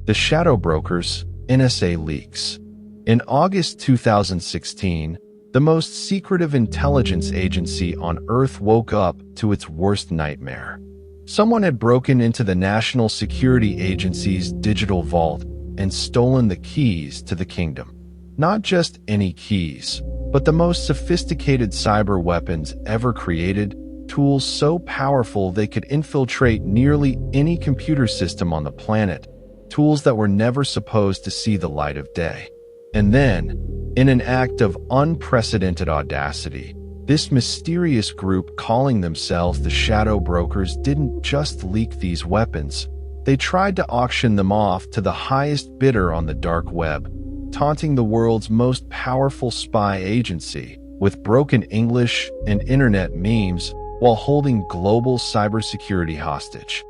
The Shadow Brokers, NSA leaks. In August 2016, the most secretive intelligence agency on Earth woke up to its worst nightmare. Someone had broken into the National Security Agency's digital vault and stolen the keys to the kingdom. Not just any keys, but the most sophisticated cyber weapons ever created, tools so powerful they could infiltrate nearly any computer system on the planet, tools that were never supposed to see the light of day. And then, in an act of unprecedented audacity, this mysterious group calling themselves the Shadow Brokers didn't just leak these weapons. They tried to auction them off to the highest bidder on the dark web, taunting the world's most powerful spy agency with broken English and internet memes while holding global cybersecurity hostage.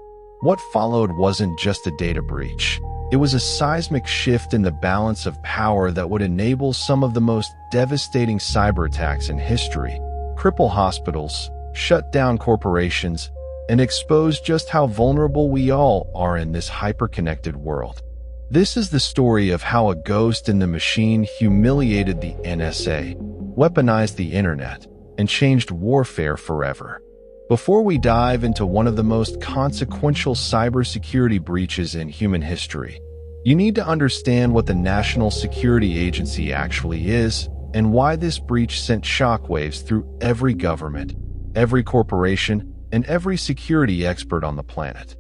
What followed wasn't just a data breach. It was a seismic shift in the balance of power that would enable some of the most devastating cyberattacks in history, cripple hospitals, shut down corporations, and expose just how vulnerable we all are in this hyper-connected world. This is the story of how a ghost in the machine humiliated the NSA, weaponized the internet, and changed warfare forever. Before we dive into one of the most consequential cybersecurity breaches in human history, you need to understand what the National Security Agency actually is and why this breach sent shockwaves through every government, every corporation, and every security expert on the planet.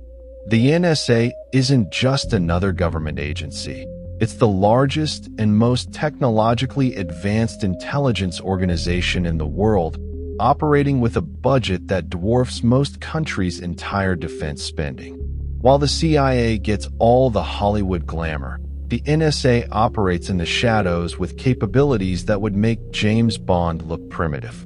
The NSA isn't just another government agency. It's the largest and most technologically advanced intelligence organization in the world, operating with a budget that dwarfs most countries' entire defense spending. While the CIA gets all the Hollywood glamour, the NSA operates in the shadows with capabilities that would make James Bond look primitive.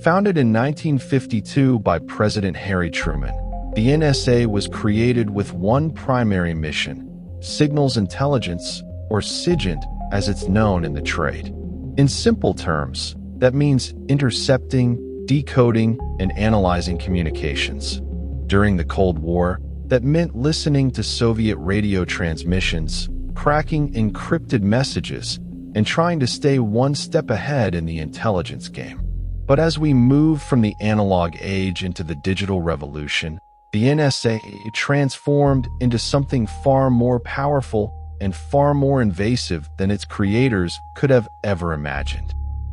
Founded in 1952 by President Harry Truman, the NSA was created with one primary mission: signals intelligence, or SIGINT as it's known in the trade. In simple terms, that means intercepting, decoding, and analyzing communications. During the Cold War, that meant listening to Soviet radio transmissions, cracking encrypted messages, and trying to stay one step ahead in the intelligence game. But as we move from the analog age into the digital revolution, the NSA transformed into something far more powerful and far more invasive than its creators could have ever imagined.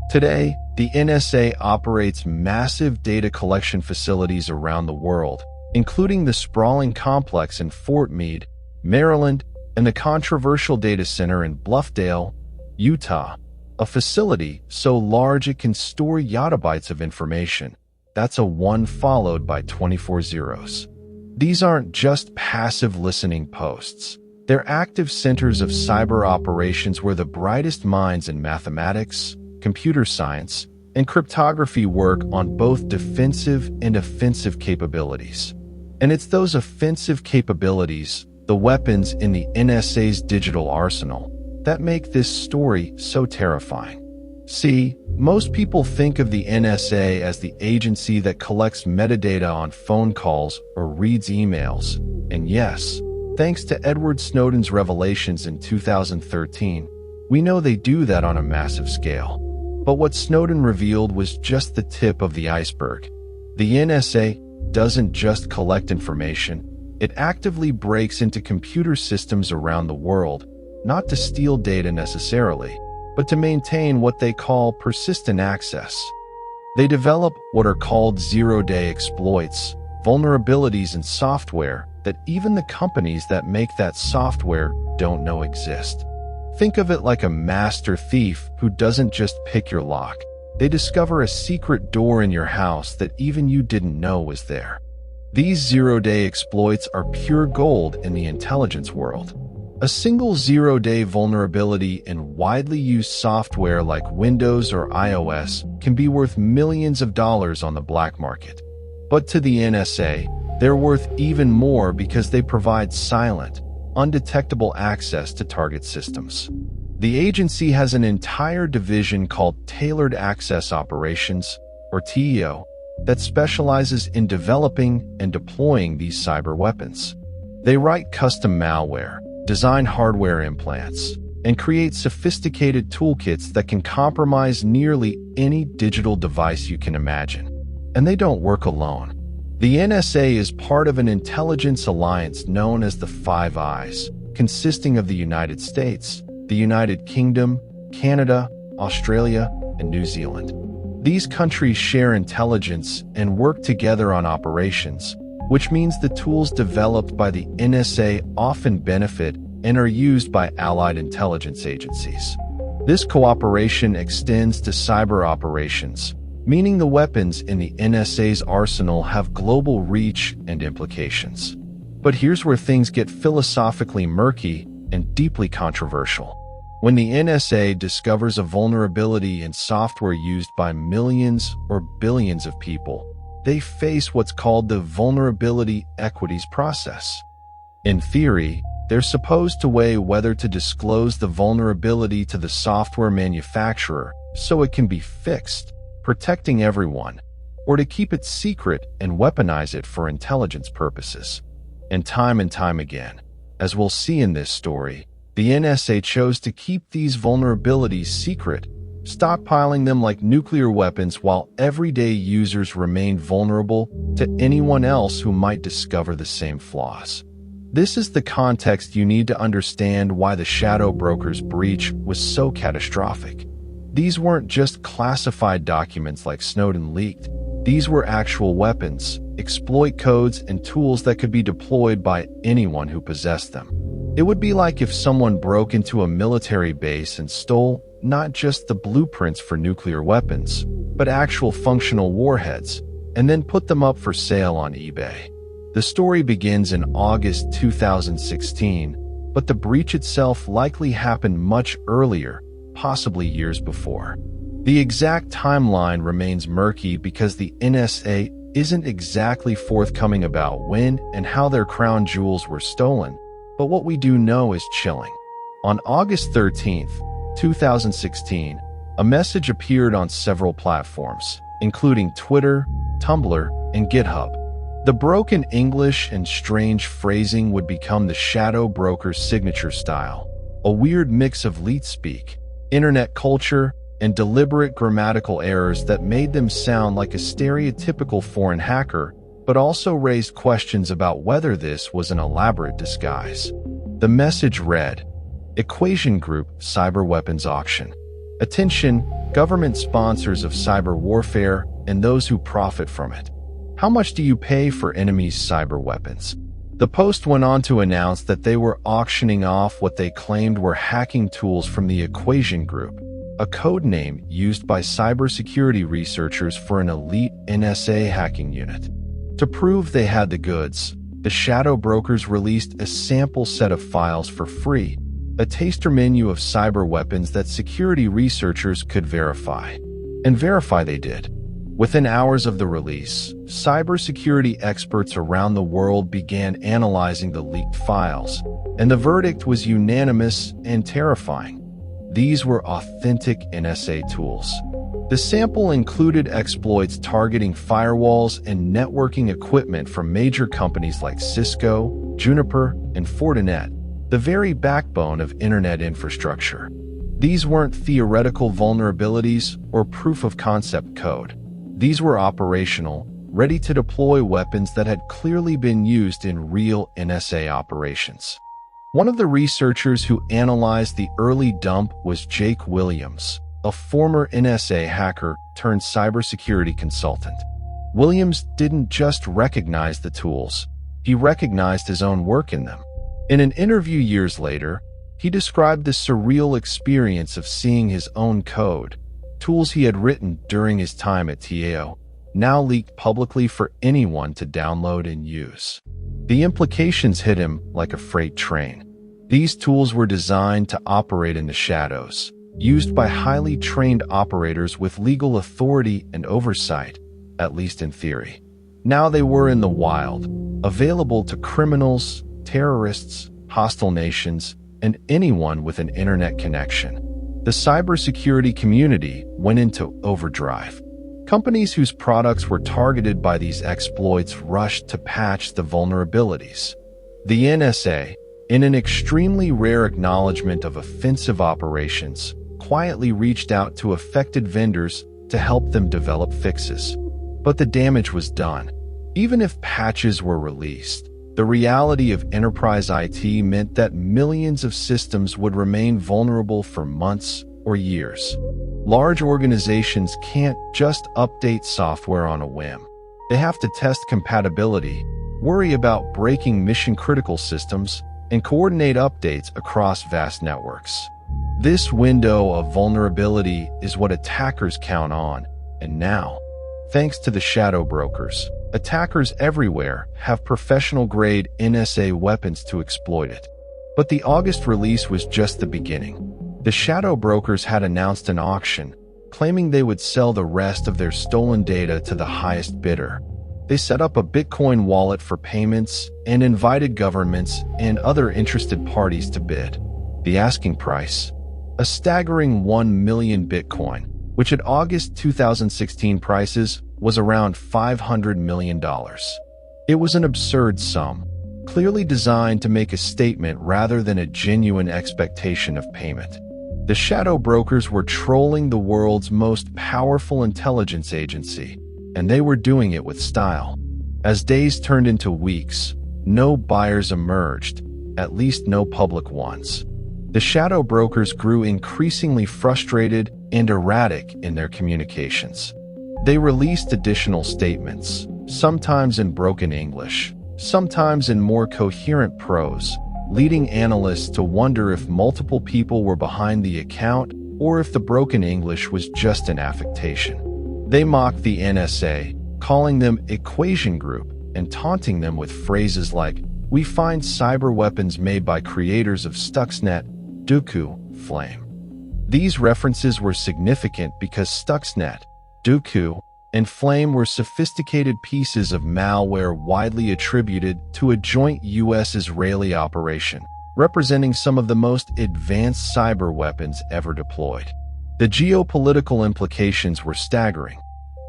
Today, the NSA operates massive data collection facilities around the world, including the sprawling complex in Fort Meade, Maryland, and the controversial data center in Bluffdale, Utah, a facility so large it can store yottabytes of information. That's a 1 followed by 24 zeros. These aren't just passive listening posts. They're active centers of cyber operations where the brightest minds in mathematics, computer science, and cryptography work on both defensive and offensive capabilities. And it's those offensive capabilities, the weapons in the NSA's digital arsenal, that make this story so terrifying. See, most people think of the NSA as the agency that collects metadata on phone calls or reads emails. And yes, thanks to Edward Snowden's revelations in 2013, we know they do that on a massive scale. But what Snowden revealed was just the tip of the iceberg. The NSA doesn't just collect information, it actively breaks into computer systems around the world, not to steal data necessarily, but to maintain what they call persistent access. They develop what are called zero-day exploits, vulnerabilities in software that even the companies that make that software don't know exist. Think of it like a master thief who doesn't just pick your lock. They discover a secret door in your house that even you didn't know was there. These zero-day exploits are pure gold in the intelligence world. A single zero-day vulnerability in widely used software like Windows or iOS can be worth millions of dollars on the black market. But to the NSA, they're worth even more because they provide silent, undetectable access to target systems. The agency has an entire division called Tailored Access Operations, or TEO, that specializes in developing and deploying these cyber weapons. They write custom malware, design hardware implants, and create sophisticated toolkits that can compromise nearly any digital device you can imagine. And they don't work alone. The NSA is part of an intelligence alliance known as the Five Eyes, consisting of the United States, the United Kingdom, Canada, Australia, and New Zealand. These countries share intelligence and work together on operations, which means the tools developed by the NSA often benefit and are used by allied intelligence agencies. This cooperation extends to cyber operations, meaning the weapons in the NSA's arsenal have global reach and implications. But here's where things get philosophically murky and deeply controversial. When the NSA discovers a vulnerability in software used by millions or billions of people, they face what's called the vulnerability equities process. In theory, they're supposed to weigh whether to disclose the vulnerability to the software manufacturer so it can be fixed, protecting everyone, or to keep it secret and weaponize it for intelligence purposes. And time again, as we'll see in this story, the NSA chose to keep these vulnerabilities secret, stockpiling them like nuclear weapons while everyday users remained vulnerable to anyone else who might discover the same flaws. This is the context you need to understand why the shadow broker's breach was so catastrophic. These weren't just classified documents like Snowden leaked. These were actual weapons, exploit codes, and tools that could be deployed by anyone who possessed them. It would be like if someone broke into a military base and stole not just the blueprints for nuclear weapons, but actual functional warheads, and then put them up for sale on eBay. The story begins in August 2016, but the breach itself likely happened much earlier, possibly years before. The exact timeline remains murky because the NSA isn't exactly forthcoming about when and how their crown jewels were stolen, but what we do know is chilling. On August 13th, 2016, a message appeared on several platforms, including Twitter, Tumblr, and GitHub. The broken English and strange phrasing would become the shadow broker's signature style, a weird mix of leet speak, internet culture, and deliberate grammatical errors that made them sound like a stereotypical foreign hacker, but also raised questions about whether this was an elaborate disguise. The message read, "Equation Group Cyber Weapons Auction. Attention, government sponsors of cyber warfare and those who profit from it. How much do you pay for enemies' cyber weapons?" The post went on to announce that they were auctioning off what they claimed were hacking tools from the Equation Group, a code name used by cybersecurity researchers for an elite NSA hacking unit. To prove they had the goods, the shadow brokers released a sample set of files for free, a taster menu of cyber weapons that security researchers could verify. And verify they did. Within hours of the release, cybersecurity experts around the world began analyzing the leaked files, and the verdict was unanimous and terrifying. These were authentic NSA tools. The sample included exploits targeting firewalls and networking equipment from major companies like Cisco, Juniper, and Fortinet, the very backbone of internet infrastructure. These weren't theoretical vulnerabilities or proof-of-concept code. These were operational, ready-to-deploy weapons that had clearly been used in real NSA operations. One of the researchers who analyzed the early dump was Jake Williams, a former NSA hacker turned cybersecurity consultant. Williams didn't just recognize the tools, he recognized his own work in them. In an interview years later, he described the surreal experience of seeing his own code, tools he had written during his time at TAO, now leaked publicly for anyone to download and use. The implications hit him like a freight train. These tools were designed to operate in the shadows, used by highly trained operators with legal authority and oversight, at least in theory. Now they were in the wild, available to criminals, terrorists, hostile nations, and anyone with an internet connection. The cybersecurity community went into overdrive. Companies whose products were targeted by these exploits rushed to patch the vulnerabilities. The NSA, in an extremely rare acknowledgement of offensive operations, quietly reached out to affected vendors to help them develop fixes. But the damage was done. Even if patches were released, the reality of enterprise IT meant that millions of systems would remain vulnerable for months or years. Large organizations can't just update software on a whim. They have to test compatibility, worry about breaking mission-critical systems, and coordinate updates across vast networks. This window of vulnerability is what attackers count on, and now, thanks to the shadow brokers, attackers everywhere have professional-grade NSA weapons to exploit it. But the August release was just the beginning. The shadow brokers had announced an auction, claiming they would sell the rest of their stolen data to the highest bidder. They set up a Bitcoin wallet for payments and invited governments and other interested parties to bid. The asking price? A staggering 1 million Bitcoin, which at August 2016 prices was around $500 million. It was an absurd sum, clearly designed to make a statement rather than a genuine expectation of payment. The shadow brokers were trolling the world's most powerful intelligence agency, and they were doing it with style. As days turned into weeks, no buyers emerged, at least no public ones. The shadow brokers grew increasingly frustrated and erratic in their communications. They released additional statements, sometimes in broken English, sometimes in more coherent prose, leading analysts to wonder if multiple people were behind the account or if the broken English was just an affectation. They mocked the NSA, calling them Equation Group and taunting them with phrases like, "We find cyber weapons made by creators of Stuxnet, Dooku, Flame." These references were significant because Stuxnet, Dooku, and Flame were sophisticated pieces of malware widely attributed to a joint U.S.-Israeli operation, representing some of the most advanced cyber weapons ever deployed. The geopolitical implications were staggering.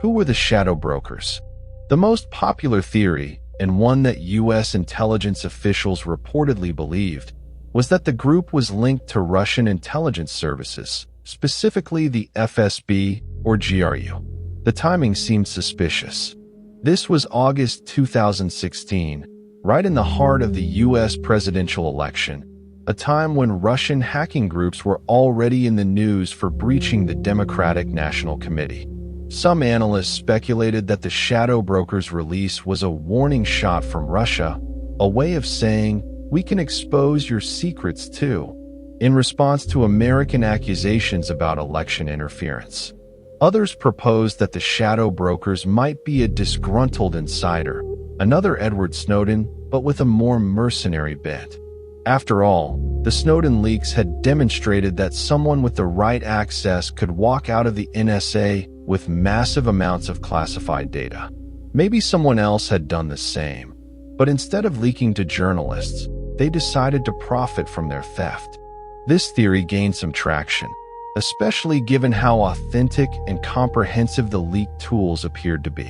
Who were the shadow brokers? The most popular theory, and one that U.S. intelligence officials reportedly believed, was that the group was linked to Russian intelligence services, specifically the FSB or GRU. The timing seemed suspicious. This was August 2016, right in the heart of the U.S. presidential election, a time when Russian hacking groups were already in the news for breaching the Democratic National Committee. Some analysts speculated that the shadow brokers' release was a warning shot from Russia, a way of saying, "We can expose your secrets too," in response to American accusations about election interference. Others proposed that the shadow brokers might be a disgruntled insider, another Edward Snowden, but with a more mercenary bent. After all, the Snowden leaks had demonstrated that someone with the right access could walk out of the NSA with massive amounts of classified data. Maybe someone else had done the same, but instead of leaking to journalists, they decided to profit from their theft. This theory gained some traction, especially given how authentic and comprehensive the leaked tools appeared to be.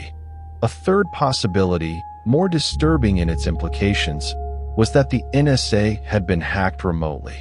A third possibility, more disturbing in its implications, was that the NSA had been hacked remotely.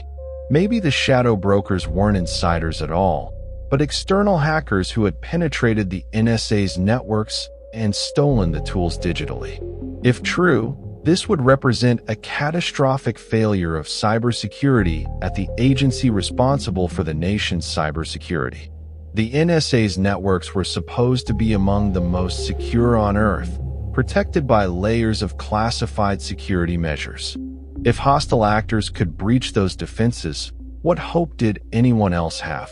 Maybe the shadow brokers weren't insiders at all, but external hackers who had penetrated the NSA's networks and stolen the tools digitally. If true, this would represent a catastrophic failure of cybersecurity at the agency responsible for the nation's cybersecurity. The NSA's networks were supposed to be among the most secure on Earth, protected by layers of classified security measures. If hostile actors could breach those defenses, what hope did anyone else have?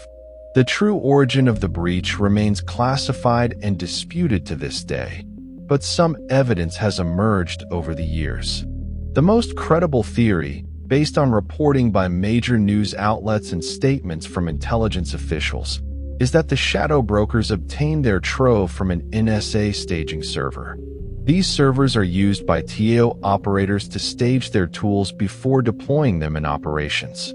The true origin of the breach remains classified and disputed to this day, but some evidence has emerged over the years. The most credible theory, based on reporting by major news outlets and statements from intelligence officials, is that the shadow brokers obtained their trove from an NSA staging server. These servers are used by TAO operators to stage their tools before deploying them in operations.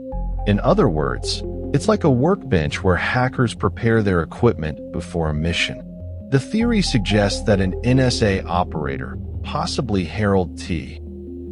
In other words, it's like a workbench where hackers prepare their equipment before a mission. The theory suggests that an NSA operator, possibly Harold T.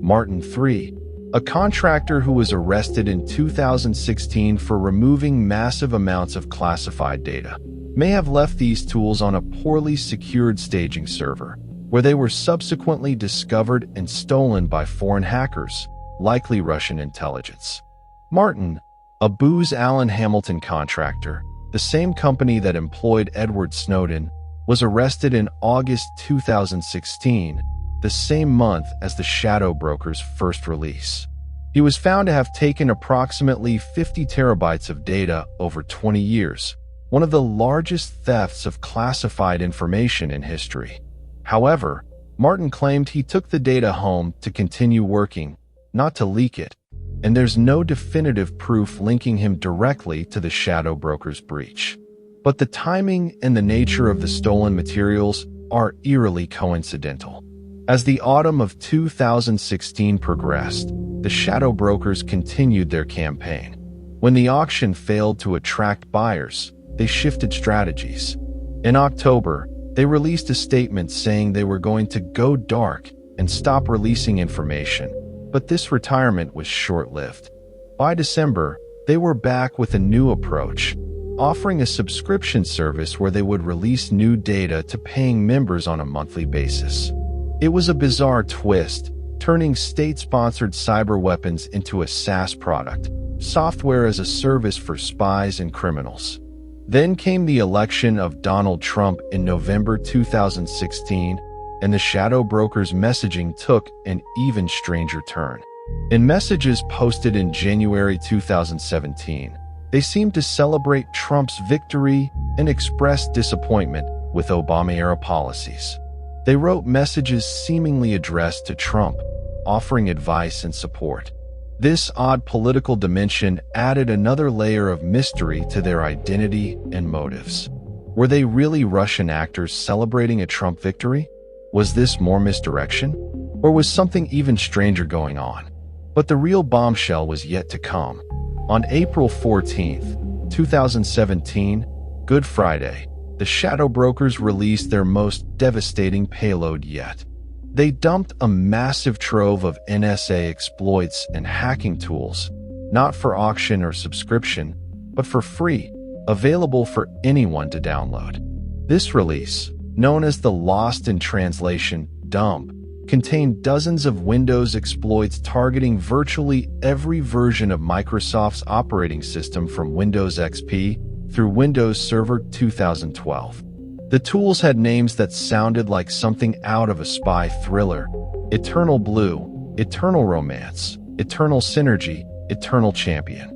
Martin III, a contractor who was arrested in 2016 for removing massive amounts of classified data, may have left these tools on a poorly secured staging server, where they were subsequently discovered and stolen by foreign hackers, likely Russian intelligence. Martin, a Booz Allen Hamilton contractor, the same company that employed Edward Snowden, was arrested in August 2016, the same month as the Shadow Broker's first release. He was found to have taken approximately 50 terabytes of data over 20 years, one of the largest thefts of classified information in history. However, Martin claimed he took the data home to continue working, not to leak it, and there's no definitive proof linking him directly to the Shadow Broker's breach. But the timing and the nature of the stolen materials are eerily coincidental. As the autumn of 2016 progressed, the Shadow Brokers continued their campaign. When the auction failed to attract buyers, they shifted strategies. In October, they released a statement saying they were going to go dark and stop releasing information, but this retirement was short-lived. By December, they were back with a new approach, offering a subscription service where they would release new data to paying members on a monthly basis. It was a bizarre twist, turning state-sponsored cyber weapons into a SaaS product, software as a service for spies and criminals. Then came the election of Donald Trump in November 2016, and the Shadow Broker's messaging took an even stranger turn. In messages posted in January 2017, they seemed to celebrate Trump's victory and express disappointment with Obama-era policies. They wrote messages seemingly addressed to Trump, offering advice and support. This odd political dimension added another layer of mystery to their identity and motives. Were they really Russian actors celebrating a Trump victory? Was this more misdirection? Or was something even stranger going on? But the real bombshell was yet to come. On April 14, 2017, Good Friday, the Shadow Brokers released their most devastating payload yet. They dumped a massive trove of NSA exploits and hacking tools, not for auction or subscription, but for free, available for anyone to download. This release, known as the Lost in Translation dump, contained dozens of Windows exploits targeting virtually every version of Microsoft's operating system from Windows XP through Windows Server 2012. The tools had names that sounded like something out of a spy thriller: Eternal Blue, Eternal Romance, Eternal Synergy, Eternal Champion.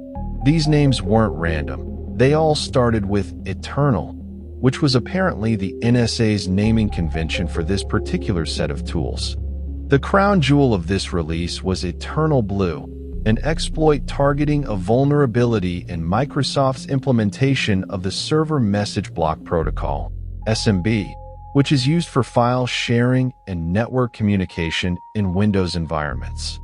These names weren't random. They all started with Eternal, which was apparently the NSA's naming convention for this particular set of tools. The crown jewel of this release was Eternal Blue, an exploit targeting a vulnerability in Microsoft's implementation of the Server Message Block Protocol, SMB, which is used for file sharing and network communication in Windows environments.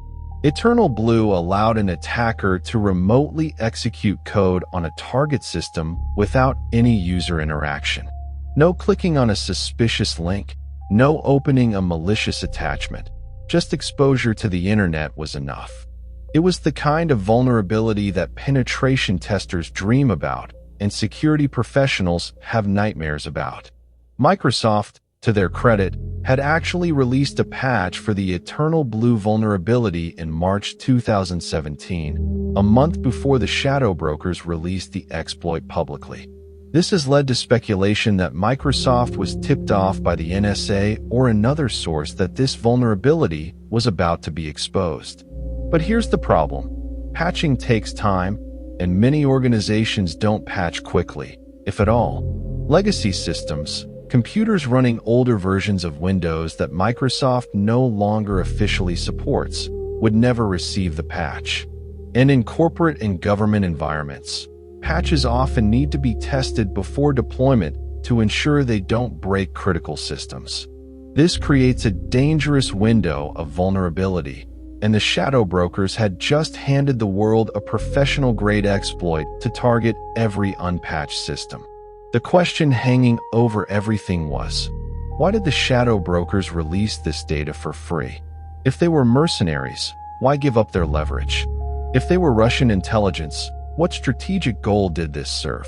Eternal Blue allowed an attacker to remotely execute code on a target system without any user interaction. No clicking on a suspicious link, no opening a malicious attachment. Just exposure to the internet was enough. It was the kind of vulnerability that penetration testers dream about and security professionals have nightmares about. Microsoft, to their credit, had actually released a patch for the Eternal Blue vulnerability in March 2017, a month before the Shadow Brokers released the exploit publicly. This has led to speculation that Microsoft was tipped off by the NSA or another source that this vulnerability was about to be exposed. But here's the problem. Patching takes time, and many organizations don't patch quickly, if at all. Legacy systems, computers running older versions of Windows that Microsoft no longer officially supports, would never receive the patch. And in corporate and government environments, patches often need to be tested before deployment to ensure they don't break critical systems. This creates a dangerous window of vulnerability, and the Shadow Brokers had just handed the world a professional-grade exploit to target every unpatched system. The question hanging over everything was, why did the Shadow Brokers release this data for free? If they were mercenaries, why give up their leverage? If they were Russian intelligence, what strategic goal did this serve?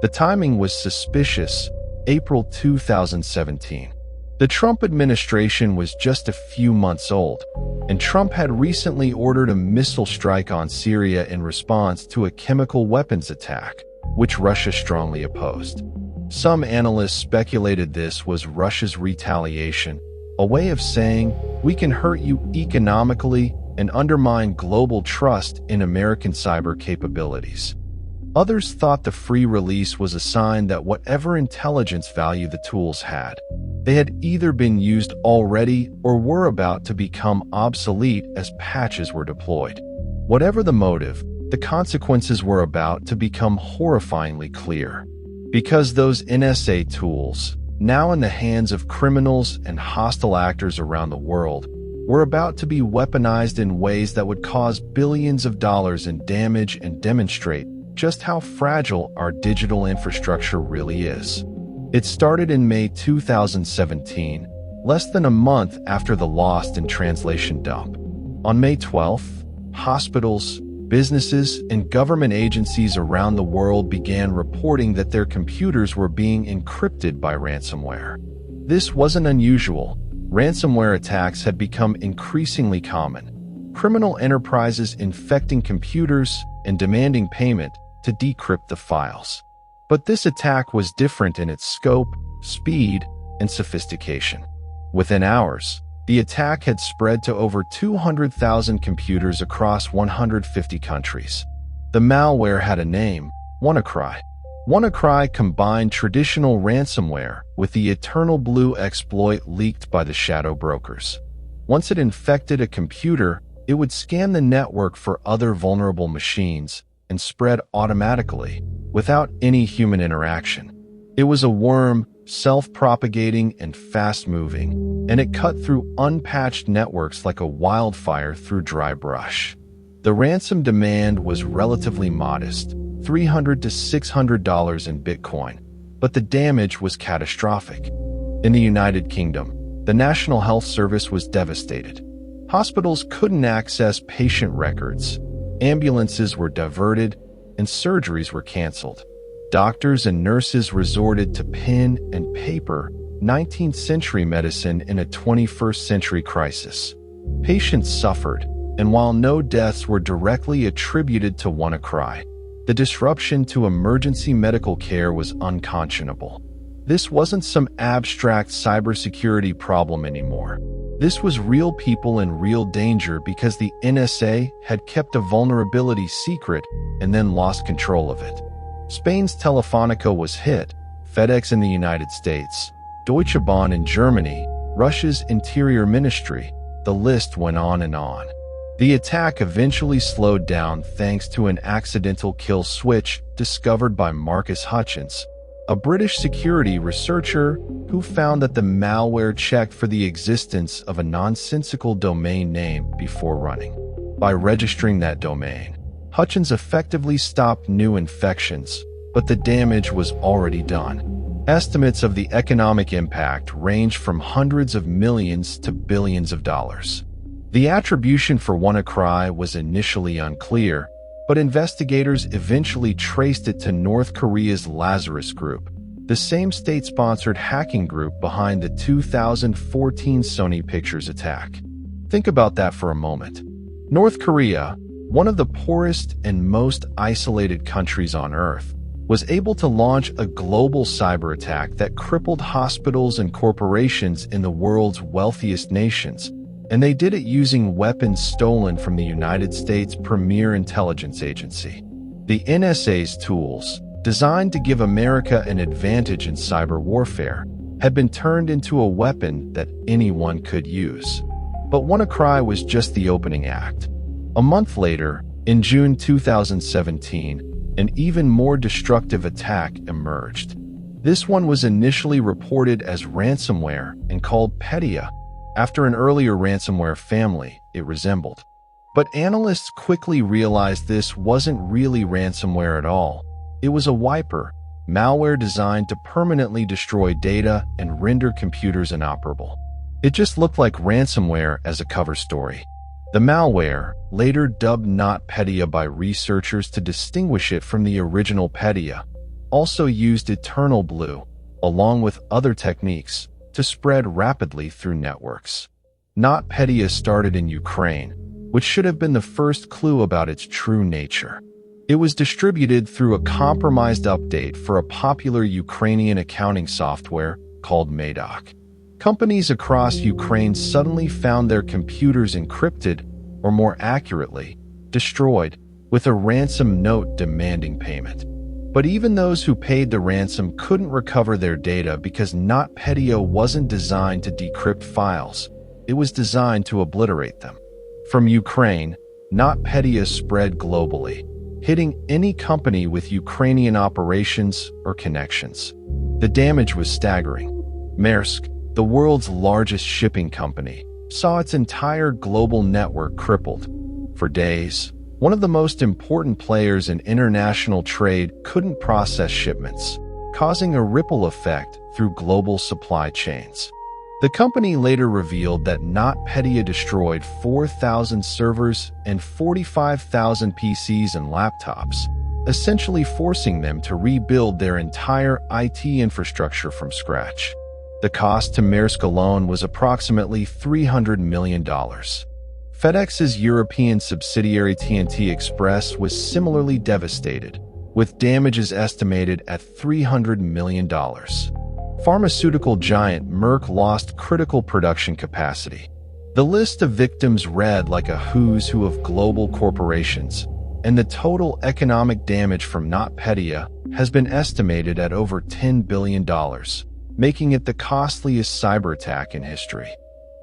The timing was suspicious. April 2017. The Trump administration was just a few months old, and Trump had recently ordered a missile strike on Syria in response to a chemical weapons attack, which Russia strongly opposed. Some analysts speculated this was Russia's retaliation, a way of saying, we can hurt you economically and undermine global trust in American cyber capabilities. Others thought the free release was a sign that whatever intelligence value the tools had, they had either been used already or were about to become obsolete as patches were deployed. Whatever the motive, the consequences were about to become horrifyingly clear. Because those NSA tools, now in the hands of criminals and hostile actors around the world, were about to be weaponized in ways that would cause billions of dollars in damage and demonstrate just how fragile our digital infrastructure really is. It started in May 2017, less than a month after the Lost in Translation dump. On May 12th, hospitals, businesses, and government agencies around the world began reporting that their computers were being encrypted by ransomware. This wasn't unusual. Ransomware attacks had become increasingly common. Criminal enterprises infecting computers and demanding payment to decrypt the files. But this attack was different in its scope, speed, and sophistication. Within hours, the attack had spread to over 200,000 computers across 150 countries. The malware had a name, WannaCry. WannaCry combined traditional ransomware with the Eternal Blue exploit leaked by the shadow brokers. Once it infected a computer, it would scan the network for other vulnerable machines and spread automatically, without any human interaction. It was a worm, self-propagating and fast-moving, and it cut through unpatched networks like a wildfire through dry brush. The ransom demand was relatively modest, $300 to $600 in Bitcoin, but the damage was catastrophic. In the United Kingdom, the National Health Service was devastated. Hospitals couldn't access patient records, ambulances were diverted, and surgeries were canceled. Doctors and nurses resorted to pen and paper, 19th century medicine in a 21st century crisis. Patients suffered, and while no deaths were directly attributed to WannaCry, the disruption to emergency medical care was unconscionable. This wasn't some abstract cybersecurity problem anymore. This was real people in real danger because the NSA had kept a vulnerability secret and then lost control of it. Spain's Telefonica was hit, FedEx in the United States, Deutsche Bahn in Germany, Russia's Interior Ministry. The list went on and on. The attack eventually slowed down thanks to an accidental kill switch discovered by Marcus Hutchins, a British security researcher who found that the malware checked for the existence of a nonsensical domain name before running. By registering that domain, Hutchins effectively stopped new infections, but the damage was already done. Estimates of the economic impact range from hundreds of millions to billions of dollars. The attribution for WannaCry was initially unclear, but investigators eventually traced it to North Korea's Lazarus Group, the same state-sponsored hacking group behind the 2014 Sony Pictures attack. Think about that for a moment. North Korea, one of the poorest and most isolated countries on Earth, was able to launch a global cyber attack that crippled hospitals and corporations in the world's wealthiest nations, and they did it using weapons stolen from the United States' premier intelligence agency. The NSA's tools, designed to give America an advantage in cyber warfare, had been turned into a weapon that anyone could use. But WannaCry was just the opening act. A month later, in June 2017, an even more destructive attack emerged. This one was initially reported as ransomware and called Petya, after an earlier ransomware family it resembled. But analysts quickly realized this wasn't really ransomware at all. It was a wiper, malware designed to permanently destroy data and render computers inoperable. It just looked like ransomware as a cover story. The malware, later dubbed NotPetya by researchers to distinguish it from the original Petya, also used eternal blue, along with other techniques, to spread rapidly through networks. NotPetya started in Ukraine, which should have been the first clue about its true nature. It was distributed through a compromised update for a popular Ukrainian accounting software called Medoc. Companies across Ukraine suddenly found their computers encrypted, or more accurately, destroyed, with a ransom note demanding payment. But even those who paid the ransom couldn't recover their data because NotPetya wasn't designed to decrypt files. It was designed to obliterate them. From Ukraine, NotPetya spread globally, hitting any company with Ukrainian operations or connections. The damage was staggering. Maersk, the world's largest shipping company, saw its entire global network crippled. For days, one of the most important players in international trade couldn't process shipments, causing a ripple effect through global supply chains. The company later revealed that NotPetya destroyed 4,000 servers and 45,000 PCs and laptops, essentially forcing them to rebuild their entire IT infrastructure from scratch. The cost to Maersk alone was approximately $300 million. FedEx's European subsidiary TNT Express was similarly devastated, with damages estimated at $300 million. Pharmaceutical giant Merck lost critical production capacity. The list of victims read like a who's who of global corporations, and the total economic damage from NotPetya has been estimated at over $10 billion, making it the costliest cyber attack in history.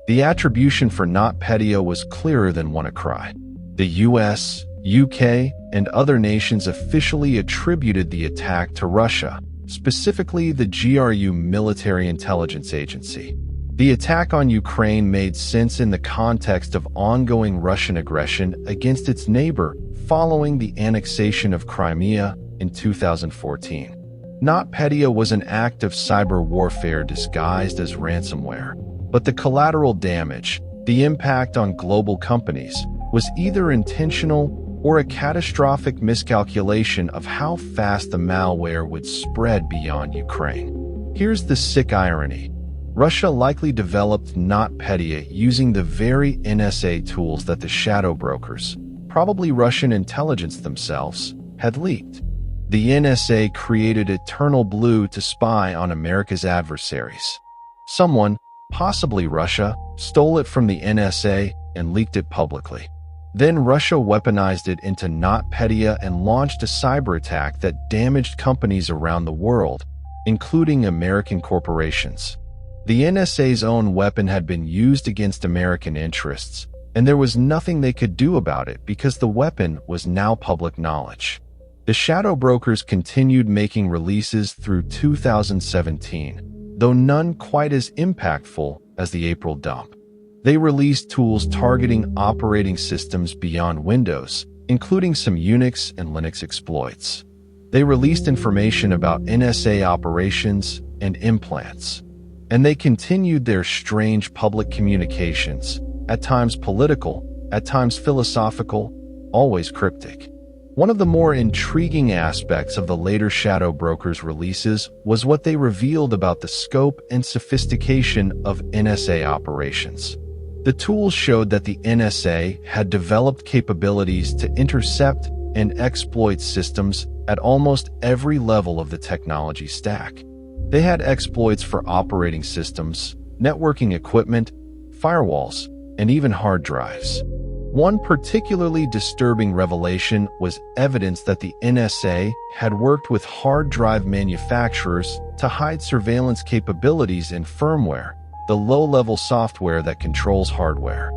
The attribution for NotPetya was clearer than WannaCry. The US, UK, and other nations officially attributed the attack to Russia, specifically the GRU military intelligence agency. The attack on Ukraine made sense in the context of ongoing Russian aggression against its neighbor following the annexation of Crimea in 2014. NotPetya was an act of cyber warfare disguised as ransomware, but the collateral damage, the impact on global companies, was either intentional or a catastrophic miscalculation of how fast the malware would spread beyond Ukraine. Here's the sick irony. Russia likely developed NotPetya using the very NSA tools that the shadow brokers, probably Russian intelligence themselves, had leaked. The NSA created Eternal Blue to spy on America's adversaries. Someone, possibly Russia, stole it from the NSA and leaked it publicly. Then Russia weaponized it into NotPetya and launched a cyber attack that damaged companies around the world, including American corporations. The NSA's own weapon had been used against American interests, and there was nothing they could do about it because the weapon was now public knowledge. The shadow brokers continued making releases through 2017, though none quite as impactful as the April dump. They released tools targeting operating systems beyond Windows, including some Unix and Linux exploits. They released information about NSA operations and implants. And they continued their strange public communications, at times political, at times philosophical, always cryptic. One of the more intriguing aspects of the later shadow brokers' releases was what they revealed about the scope and sophistication of NSA operations. The tools showed that the NSA had developed capabilities to intercept and exploit systems at almost every level of the technology stack. They had exploits for operating systems, networking equipment, firewalls, and even hard drives. One particularly disturbing revelation was evidence that the NSA had worked with hard drive manufacturers to hide surveillance capabilities in firmware, the low-level software that controls hardware.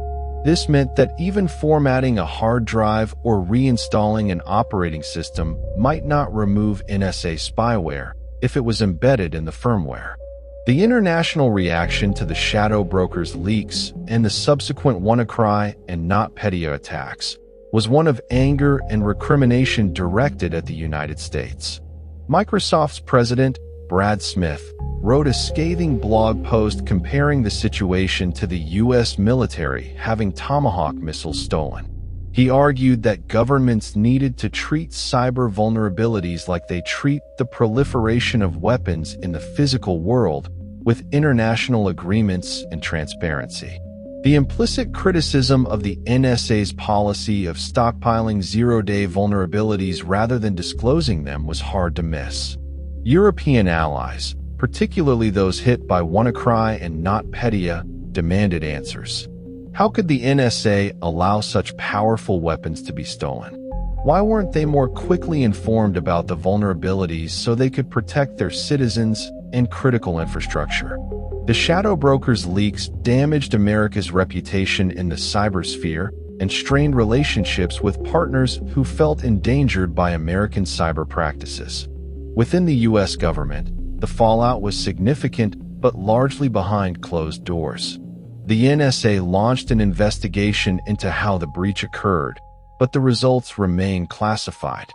This meant that even formatting a hard drive or reinstalling an operating system might not remove NSA spyware if it was embedded in the firmware. The international reaction to the shadow brokers' leaks and the subsequent WannaCry and NotPetya attacks was one of anger and recrimination directed at the United States. Microsoft's president, Brad Smith, wrote a scathing blog post comparing the situation to the U.S. military having Tomahawk missiles stolen. He argued that governments needed to treat cyber vulnerabilities like they treat the proliferation of weapons in the physical world, with international agreements and transparency. The implicit criticism of the NSA's policy of stockpiling zero-day vulnerabilities rather than disclosing them was hard to miss. European allies, particularly those hit by WannaCry and NotPetya, demanded answers. How could the NSA allow such powerful weapons to be stolen? Why weren't they more quickly informed about the vulnerabilities so they could protect their citizens and critical infrastructure? The shadow brokers' leaks damaged America's reputation in the cybersphere and strained relationships with partners who felt endangered by American cyber practices. Within the U.S. government, the fallout was significant but largely behind closed doors. The NSA launched an investigation into how the breach occurred, but the results remain classified.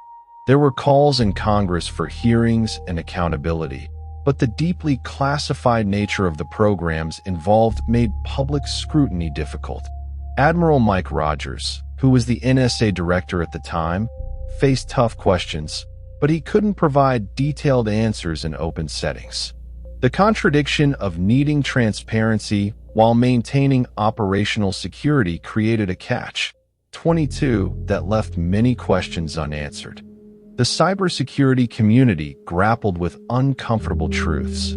There were calls in Congress for hearings and accountability, but the deeply classified nature of the programs involved made public scrutiny difficult. Admiral Mike Rogers, who was the NSA director at the time, faced tough questions, but he couldn't provide detailed answers in open settings. The contradiction of needing transparency while maintaining operational security created a catch-22 that left many questions unanswered. The cybersecurity community grappled with uncomfortable truths.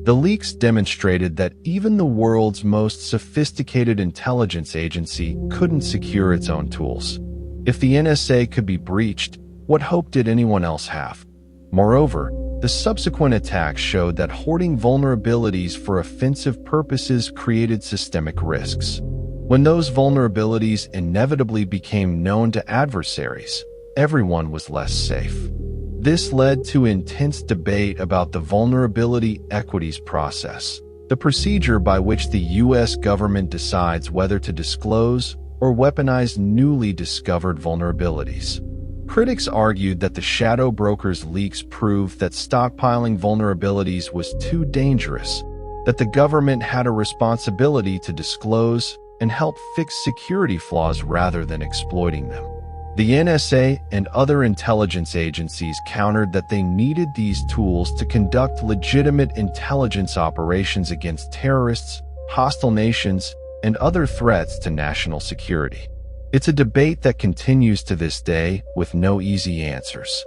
The leaks demonstrated that even the world's most sophisticated intelligence agency couldn't secure its own tools. If the NSA could be breached, what hope did anyone else have? Moreover, the subsequent attacks showed that hoarding vulnerabilities for offensive purposes created systemic risks. When those vulnerabilities inevitably became known to adversaries, everyone was less safe. This led to intense debate about the vulnerability equities process, the procedure by which the U.S. government decides whether to disclose or weaponize newly discovered vulnerabilities. Critics argued that the shadow brokers' leaks proved that stockpiling vulnerabilities was too dangerous, that the government had a responsibility to disclose and help fix security flaws rather than exploiting them. The NSA and other intelligence agencies countered that they needed these tools to conduct legitimate intelligence operations against terrorists, hostile nations, and other threats to national security. It's a debate that continues to this day with no easy answers.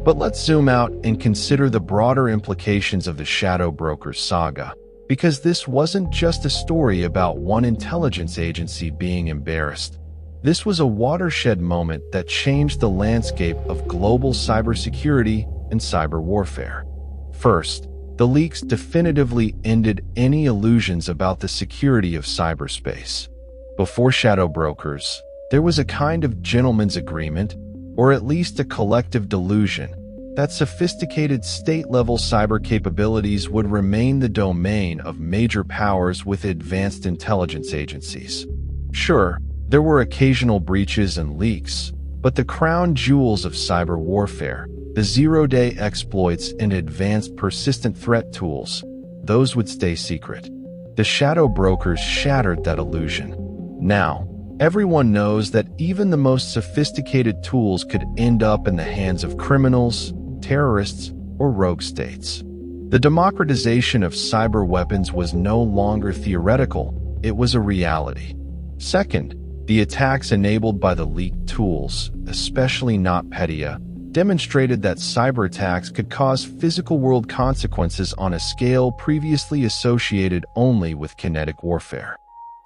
But let's zoom out and consider the broader implications of the shadow brokers saga, because this wasn't just a story about one intelligence agency being embarrassed. This was a watershed moment that changed the landscape of global cybersecurity and cyber warfare. First, the leaks definitively ended any illusions about the security of cyberspace. Before shadow brokers, there was a kind of gentleman's agreement, or at least a collective delusion, that sophisticated state-level cyber capabilities would remain the domain of major powers with advanced intelligence agencies. Sure, there were occasional breaches and leaks, but the crown jewels of cyber warfare, the zero-day exploits and advanced persistent threat tools, those would stay secret. The shadow brokers shattered that illusion. Now, everyone knows that even the most sophisticated tools could end up in the hands of criminals, terrorists, or rogue states. The democratization of cyber weapons was no longer theoretical, it was a reality. Second, the attacks enabled by the leaked tools, especially NotPetya, demonstrated that cyberattacks could cause physical world consequences on a scale previously associated only with kinetic warfare.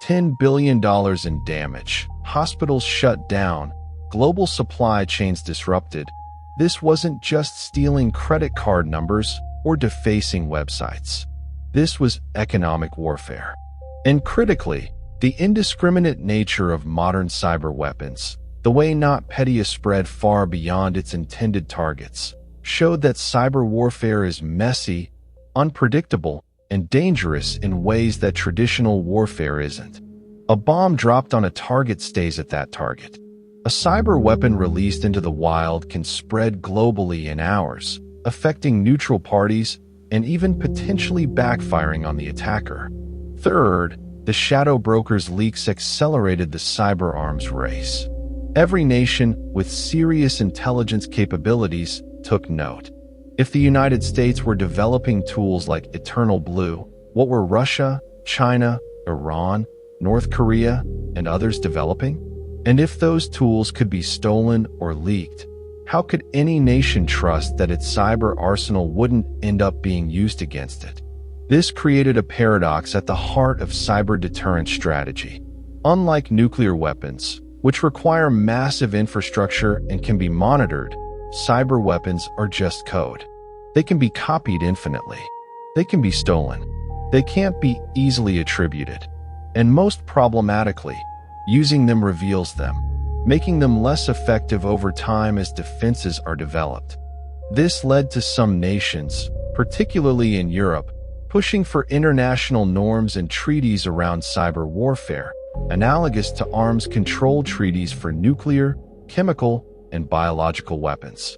$10 billion in damage, hospitals shut down, global supply chains disrupted. This wasn't just stealing credit card numbers or defacing websites. This was economic warfare. And critically, the indiscriminate nature of modern cyber weapons, the way NotPetya spread far beyond its intended targets, showed that cyber warfare is messy, unpredictable, and dangerous in ways that traditional warfare isn't. A bomb dropped on a target stays at that target. A cyber weapon released into the wild can spread globally in hours, affecting neutral parties, and even potentially backfiring on the attacker. Third, the shadow brokers' leaks accelerated the cyber arms race. Every nation with serious intelligence capabilities took note. If the United States were developing tools like Eternal Blue, what were Russia, China, Iran, North Korea, and others developing? And if those tools could be stolen or leaked, how could any nation trust that its cyber arsenal wouldn't end up being used against it? This created a paradox at the heart of cyber deterrence strategy. Unlike nuclear weapons, which require massive infrastructure and can be monitored, cyber weapons are just code. They can be copied infinitely. They can be stolen. They can't be easily attributed. And most problematically, using them reveals them, making them less effective over time as defenses are developed. This led to some nations, particularly in Europe, pushing for international norms and treaties around cyber warfare, analogous to arms control treaties for nuclear, chemical, and biological weapons.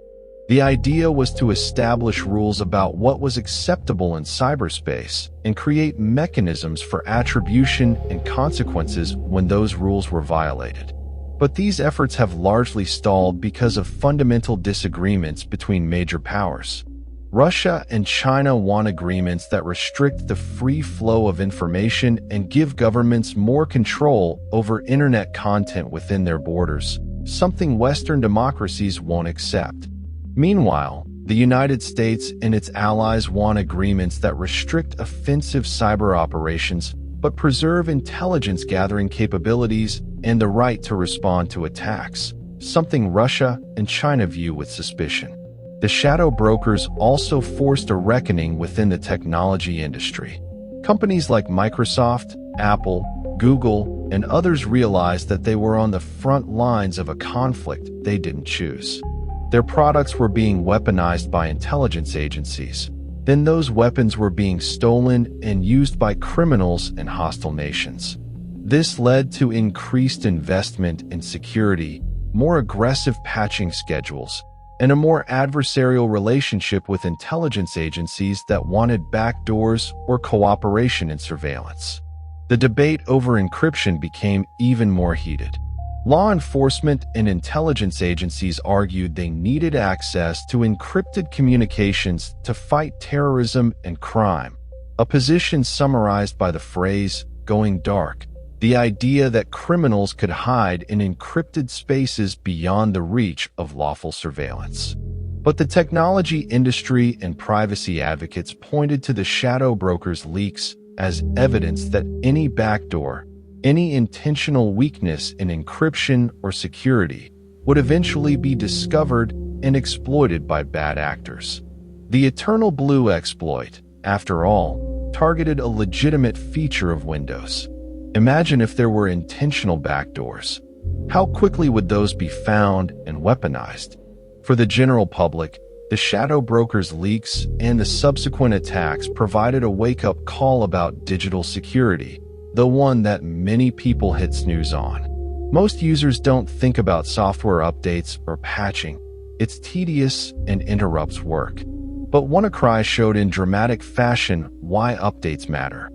The idea was to establish rules about what was acceptable in cyberspace and create mechanisms for attribution and consequences when those rules were violated. But these efforts have largely stalled because of fundamental disagreements between major powers. Russia and China want agreements that restrict the free flow of information and give governments more control over internet content within their borders, something Western democracies won't accept. Meanwhile, the United States and its allies want agreements that restrict offensive cyber operations but preserve intelligence gathering capabilities and the right to respond to attacks, something Russia and China view with suspicion. The shadow brokers also forced a reckoning within the technology industry. Companies like Microsoft, Apple, Google, and others realized that they were on the front lines of a conflict they didn't choose. Their products were being weaponized by intelligence agencies. Then those weapons were being stolen and used by criminals and hostile nations. This led to increased investment in security, more aggressive patching schedules, and a more adversarial relationship with intelligence agencies that wanted backdoors or cooperation in surveillance. The debate over encryption became even more heated. Law enforcement and intelligence agencies argued they needed access to encrypted communications to fight terrorism and crime, a position summarized by the phrase, "going dark," the idea that criminals could hide in encrypted spaces beyond the reach of lawful surveillance. But the technology industry and privacy advocates pointed to the shadow brokers' leaks as evidence that any backdoor, any intentional weakness in encryption or security would eventually be discovered and exploited by bad actors. The Eternal Blue exploit, after all, targeted a legitimate feature of Windows. Imagine if there were intentional backdoors. How quickly would those be found and weaponized? For the general public, the shadow brokers' leaks and the subsequent attacks provided a wake-up call about digital security, the one that many people hit snooze on. Most users don't think about software updates or patching. It's tedious and interrupts work. But WannaCry showed in dramatic fashion why updates matter.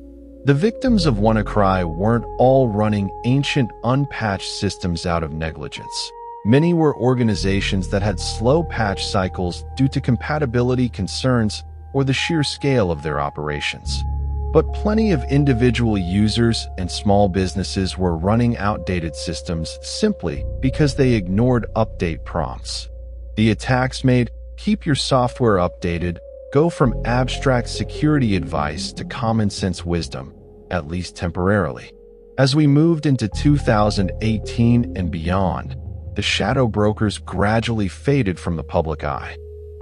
The victims of WannaCry weren't all running ancient, unpatched systems out of negligence. Many were organizations that had slow patch cycles due to compatibility concerns or the sheer scale of their operations. But plenty of individual users and small businesses were running outdated systems simply because they ignored update prompts. The attacks made "keep your software updated" go from abstract security advice to common sense wisdom, at least temporarily. As we moved into 2018 and beyond, the shadow brokers gradually faded from the public eye.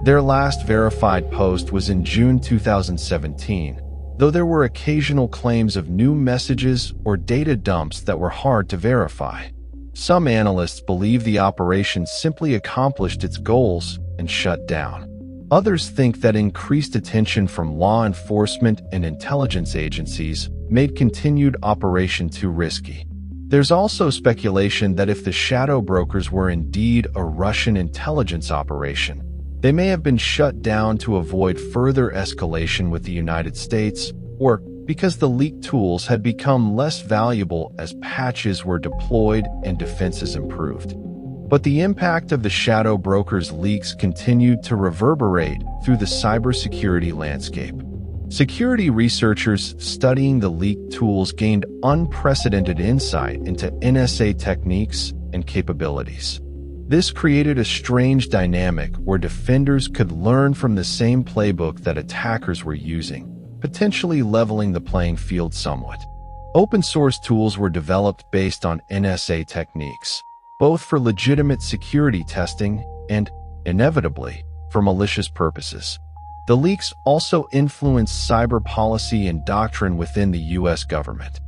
Their last verified post was in June 2017, though there were occasional claims of new messages or data dumps that were hard to verify. Some analysts believe the operation simply accomplished its goals and shut down. Others think that increased attention from law enforcement and intelligence agencies made continued operation too risky. There's also speculation that if the shadow brokers were indeed a Russian intelligence operation, They may have been shut down to avoid further escalation with the United States, or because the leaked tools had become less valuable as patches were deployed and defenses improved. But the impact of the shadow brokers' leaks continued to reverberate through the cybersecurity landscape. Security researchers studying the leaked tools gained unprecedented insight into NSA techniques and capabilities. This created a strange dynamic where defenders could learn from the same playbook that attackers were using, potentially leveling the playing field somewhat. Open-source tools were developed based on NSA techniques, both for legitimate security testing and, inevitably, for malicious purposes. The leaks also influenced cyber policy and doctrine within the U.S. government.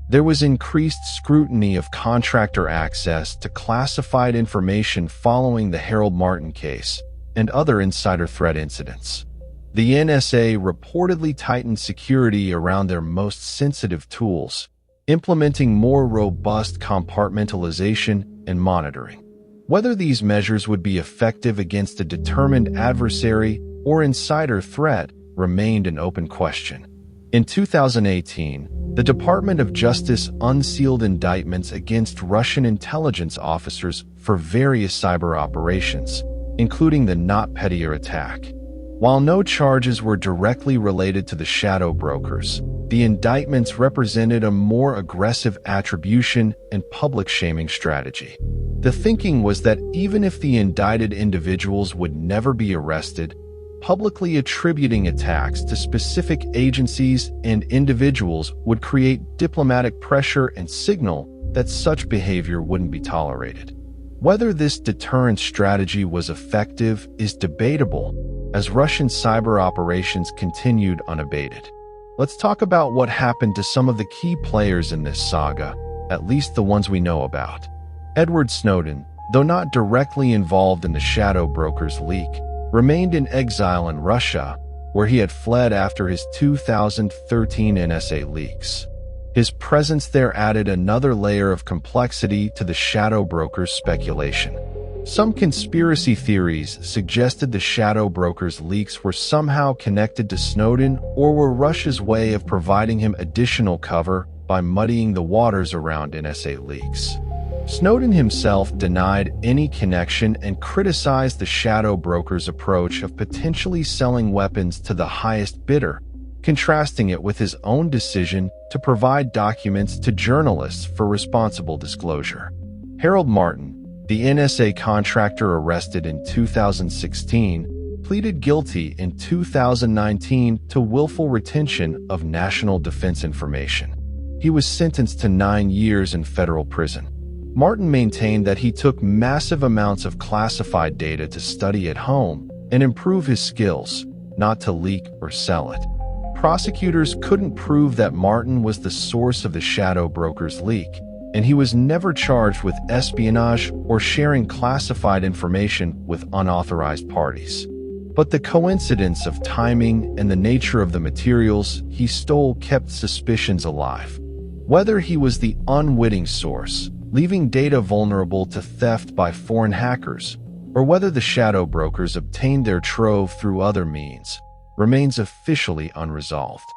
There was increased scrutiny of contractor access to classified information following the Harold Martin case and other insider threat incidents. The NSA reportedly tightened security around their most sensitive tools, implementing more robust compartmentalization and monitoring. Whether these measures would be effective against a determined adversary or insider threat remained an open question. In 2018, the Department of Justice unsealed indictments against Russian intelligence officers for various cyber operations, including the NotPetya attack. While no charges were directly related to the shadow brokers, the indictments represented a more aggressive attribution and public shaming strategy. The thinking was that even if the indicted individuals would never be arrested, publicly attributing attacks to specific agencies and individuals would create diplomatic pressure and signal that such behavior wouldn't be tolerated. Whether this deterrence strategy was effective is debatable, as Russian cyber operations continued unabated. Let's talk about what happened to some of the key players in this saga, at least the ones we know about. Edward Snowden, though not directly involved in the shadow brokers leak, remained in exile in Russia, where he had fled after his 2013 NSA leaks. His presence there added another layer of complexity to the shadow brokers' speculation. Some conspiracy theories suggested the shadow brokers' leaks were somehow connected to Snowden or were Russia's way of providing him additional cover by muddying the waters around NSA leaks. Snowden himself denied any connection and criticized the shadow brokers' approach of potentially selling weapons to the highest bidder, contrasting it with his own decision to provide documents to journalists for responsible disclosure. Harold Martin, the NSA contractor arrested in 2016, pleaded guilty in 2019 to willful retention of national defense information. He was sentenced to 9 years in federal prison. Martin maintained that he took massive amounts of classified data to study at home and improve his skills, not to leak or sell it. Prosecutors couldn't prove that Martin was the source of the shadow brokers leak, and he was never charged with espionage or sharing classified information with unauthorized parties. But the coincidence of timing and the nature of the materials he stole kept suspicions alive. Whether he was the unwitting source, leaving data vulnerable to theft by foreign hackers, or whether the shadow brokers obtained their trove through other means, remains officially unresolved.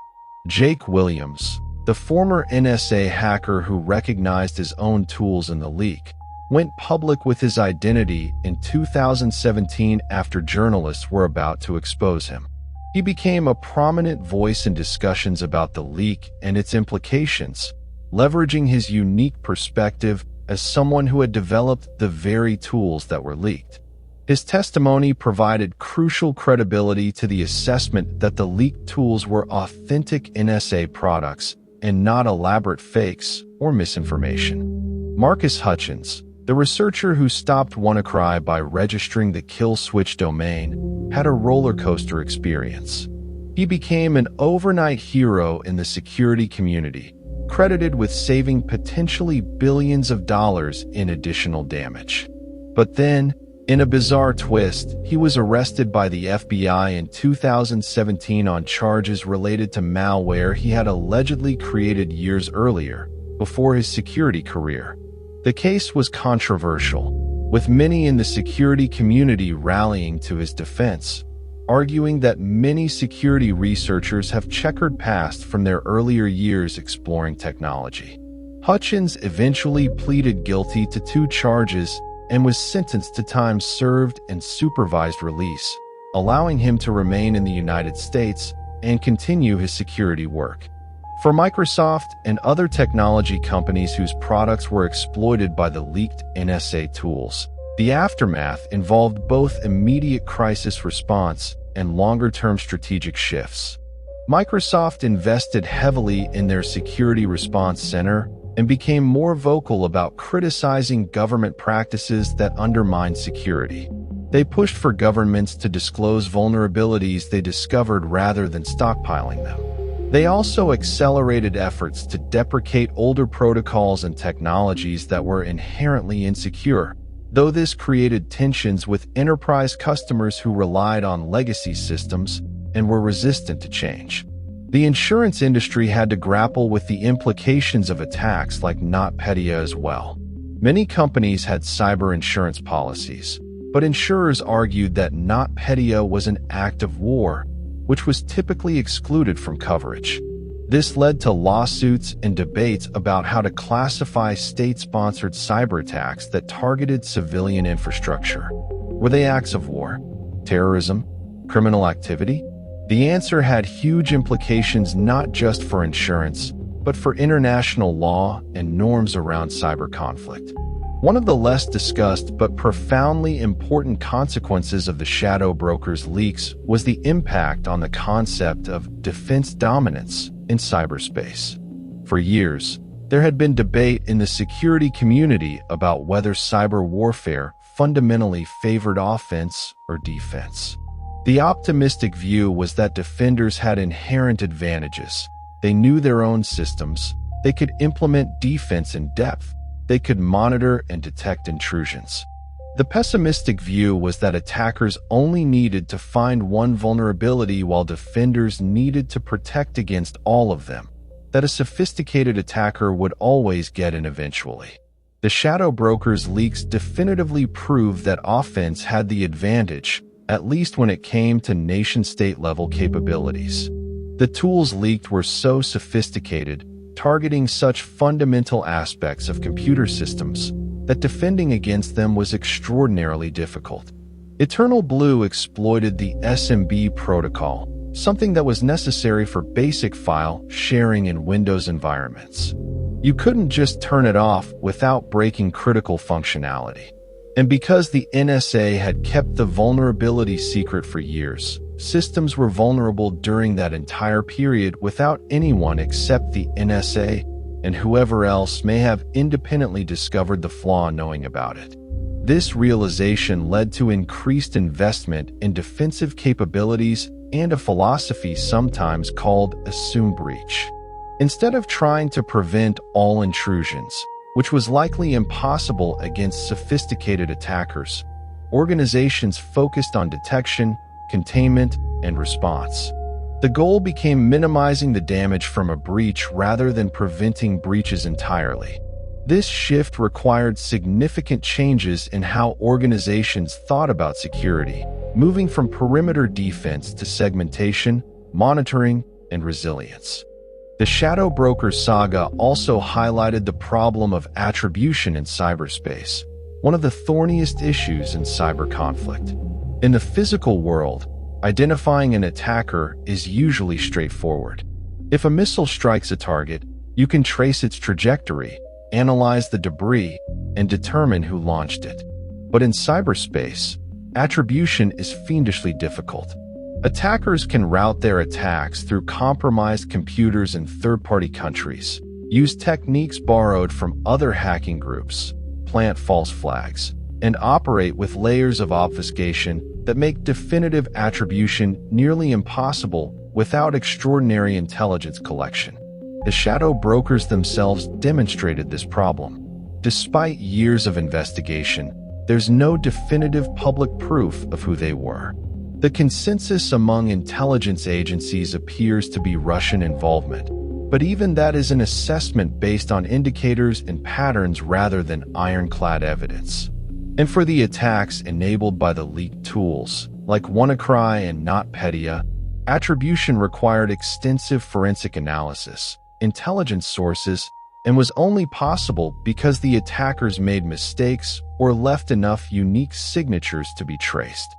Jake Williams, the former NSA hacker who recognized his own tools in the leak, went public with his identity in 2017 after journalists were about to expose him. He became a prominent voice in discussions about the leak and its implications, leveraging his unique perspective as someone who had developed the very tools that were leaked. His testimony provided crucial credibility to the assessment that the leaked tools were authentic NSA products and not elaborate fakes or misinformation. Marcus Hutchins, the researcher who stopped WannaCry by registering the kill switch domain, had a roller coaster experience. He became an overnight hero in the security community, credited with saving potentially billions of dollars in additional damage. But then, in a bizarre twist, he was arrested by the FBI in 2017 on charges related to malware he had allegedly created years earlier, before his security career. The case was controversial, with many in the security community rallying to his defense, arguing that many security researchers have checkered past from their earlier years exploring technology. Hutchins eventually pleaded guilty to 2 charges and was sentenced to time served and supervised release, allowing him to remain in the United States and continue his security work. For Microsoft and other technology companies whose products were exploited by the leaked NSA tools, the aftermath involved both immediate crisis response and longer-term strategic shifts. Microsoft invested heavily in their Security Response Center and became more vocal about criticizing government practices that undermined security. They pushed for governments to disclose vulnerabilities they discovered rather than stockpiling them. They also accelerated efforts to deprecate older protocols and technologies that were inherently insecure, though this created tensions with enterprise customers who relied on legacy systems and were resistant to change. The insurance industry had to grapple with the implications of attacks like NotPetya as well. Many companies had cyber insurance policies, but insurers argued that NotPetya was an act of war, which was typically excluded from coverage. This led to lawsuits and debates about how to classify state-sponsored cyberattacks that targeted civilian infrastructure. Were they acts of war, terrorism, criminal activity? The answer had huge implications not just for insurance, but for international law and norms around cyber conflict. One of the less discussed but profoundly important consequences of the shadow brokers' leaks was the impact on the concept of defense dominance in cyberspace. For years, there had been debate in the security community about whether cyber warfare fundamentally favored offense or defense. The optimistic view was that defenders had inherent advantages. They knew their own systems. They could implement defense in depth. They could monitor and detect intrusions. The pessimistic view was that attackers only needed to find one vulnerability while defenders needed to protect against all of them, that a sophisticated attacker would always get in eventually. The shadow brokers' leaks definitively proved that offense had the advantage, at least when it came to nation-state level capabilities. The tools leaked were so sophisticated, targeting such fundamental aspects of computer systems, that defending against them was extraordinarily difficult. Eternal Blue exploited the SMB protocol, something that was necessary for basic file sharing in Windows environments. You couldn't just turn it off without breaking critical functionality. And because the NSA had kept the vulnerability secret for years, systems were vulnerable during that entire period without anyone except the NSA and whoever else may have independently discovered the flaw knowing about it. This realization led to increased investment in defensive capabilities and a philosophy sometimes called assume breach. Instead of trying to prevent all intrusions, which was likely impossible against sophisticated attackers, organizations focused on detection, containment, and response. The goal became minimizing the damage from a breach rather than preventing breaches entirely. This shift required significant changes in how organizations thought about security, moving from perimeter defense to segmentation, monitoring, and resilience. The Shadow Broker saga also highlighted the problem of attribution in cyberspace, one of the thorniest issues in cyber conflict. In the physical world, identifying an attacker is usually straightforward. If a missile strikes a target, you can trace its trajectory, analyze the debris, and determine who launched it. But in cyberspace, attribution is fiendishly difficult. Attackers can route their attacks through compromised computers in third-party countries, use techniques borrowed from other hacking groups, plant false flags, and operate with layers of obfuscation that make definitive attribution nearly impossible without extraordinary intelligence collection. The shadow brokers themselves demonstrated this problem. Despite years of investigation, there's no definitive public proof of who they were. The consensus among intelligence agencies appears to be Russian involvement, but even that is an assessment based on indicators and patterns rather than ironclad evidence. And for the attacks enabled by the leaked tools, like WannaCry and NotPetya, attribution required extensive forensic analysis, intelligence sources, and was only possible because the attackers made mistakes or left enough unique signatures to be traced.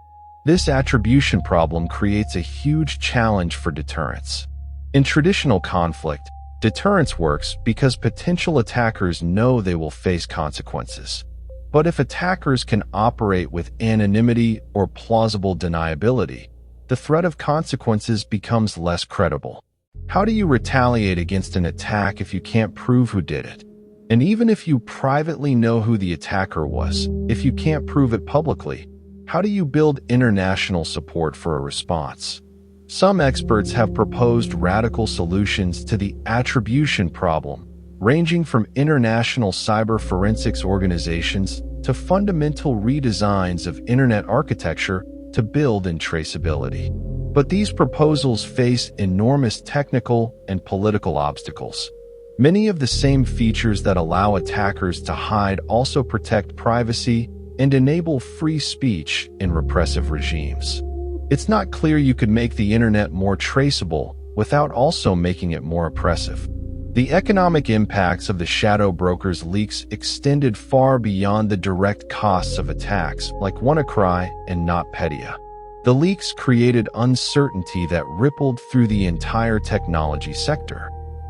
This attribution problem creates a huge challenge for deterrence. In traditional conflict, deterrence works because potential attackers know they will face consequences. But if attackers can operate with anonymity or plausible deniability, the threat of consequences becomes less credible. How do you retaliate against an attack if you can't prove who did it? And even if you privately know who the attacker was, if you can't prove it publicly, how do you build international support for a response? Some experts have proposed radical solutions to the attribution problem, ranging from international cyber forensics organizations to fundamental redesigns of internet architecture to build in traceability. But these proposals face enormous technical and political obstacles. Many of the same features that allow attackers to hide also protect privacy and enable free speech in repressive regimes. It's not clear you could make the internet more traceable without also making it more oppressive. The economic impacts of the shadow brokers' leaks extended far beyond the direct costs of attacks like WannaCry and NotPetya. The leaks created uncertainty that rippled through the entire technology sector.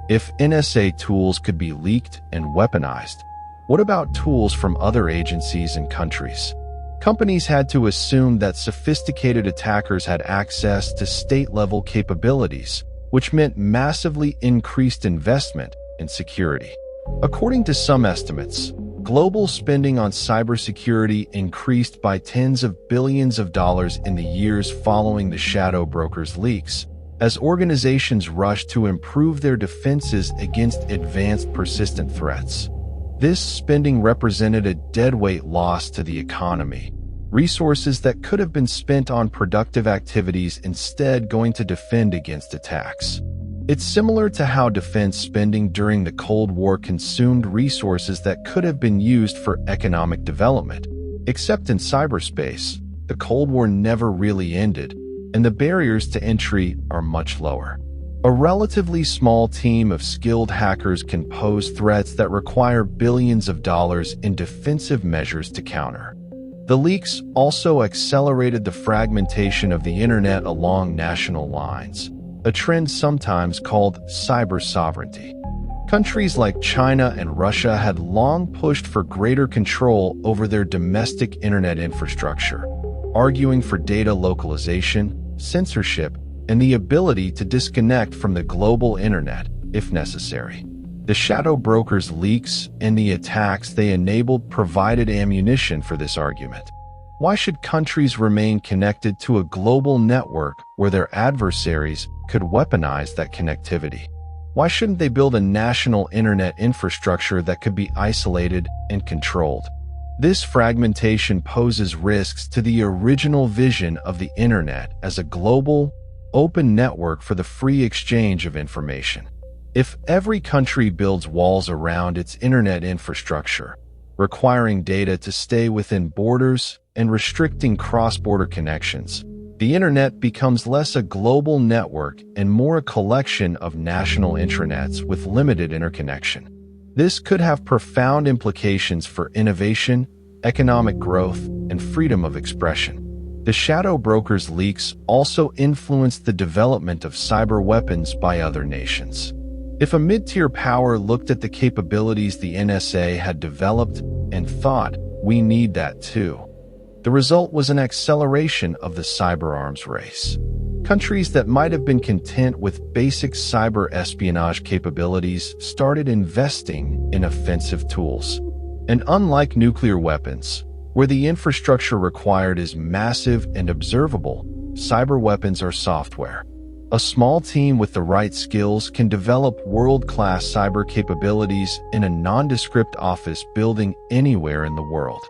If NSA tools could be leaked and weaponized, what about tools from other agencies and countries? Companies had to assume that sophisticated attackers had access to state-level capabilities, which meant massively increased investment in security. According to some estimates, global spending on cybersecurity increased by tens of billions of dollars in the years following the shadow brokers' leaks, as organizations rushed to improve their defenses against advanced persistent threats. This spending represented a deadweight loss to the economy, resources that could have been spent on productive activities instead going to defend against attacks. It's similar to how defense spending during the Cold War consumed resources that could have been used for economic development. Except in cyberspace, the Cold War never really ended, and the barriers to entry are much lower. A relatively small team of skilled hackers can pose threats that require billions of dollars in defensive measures to counter. The leaks also accelerated the fragmentation of the internet along national lines, a trend sometimes called cyber sovereignty. Countries like China and Russia had long pushed for greater control over their domestic internet infrastructure, arguing for data localization, censorship, and the ability to disconnect from the global internet, if necessary. The shadow brokers' leaks and the attacks they enabled provided ammunition for this argument. Why should countries remain connected to a global network where their adversaries could weaponize that connectivity? Why shouldn't they build a national internet infrastructure that could be isolated and controlled? This fragmentation poses risks to the original vision of the internet as a global, open network for the free exchange of information. If every country builds walls around its internet infrastructure, requiring data to stay within borders and restricting cross-border connections, the internet becomes less a global network and more a collection of national intranets with limited interconnection. This could have profound implications for innovation, economic growth, and freedom of expression. The shadow brokers' leaks also influenced the development of cyber weapons by other nations. If a mid-tier power looked at the capabilities the NSA had developed and thought, "We need that too," the result was an acceleration of the cyber arms race. Countries that might have been content with basic cyber espionage capabilities started investing in offensive tools. And unlike nuclear weapons, where the infrastructure required is massive and observable, cyber weapons are software. A small team with the right skills can develop world-class cyber capabilities in a nondescript office building anywhere in the world.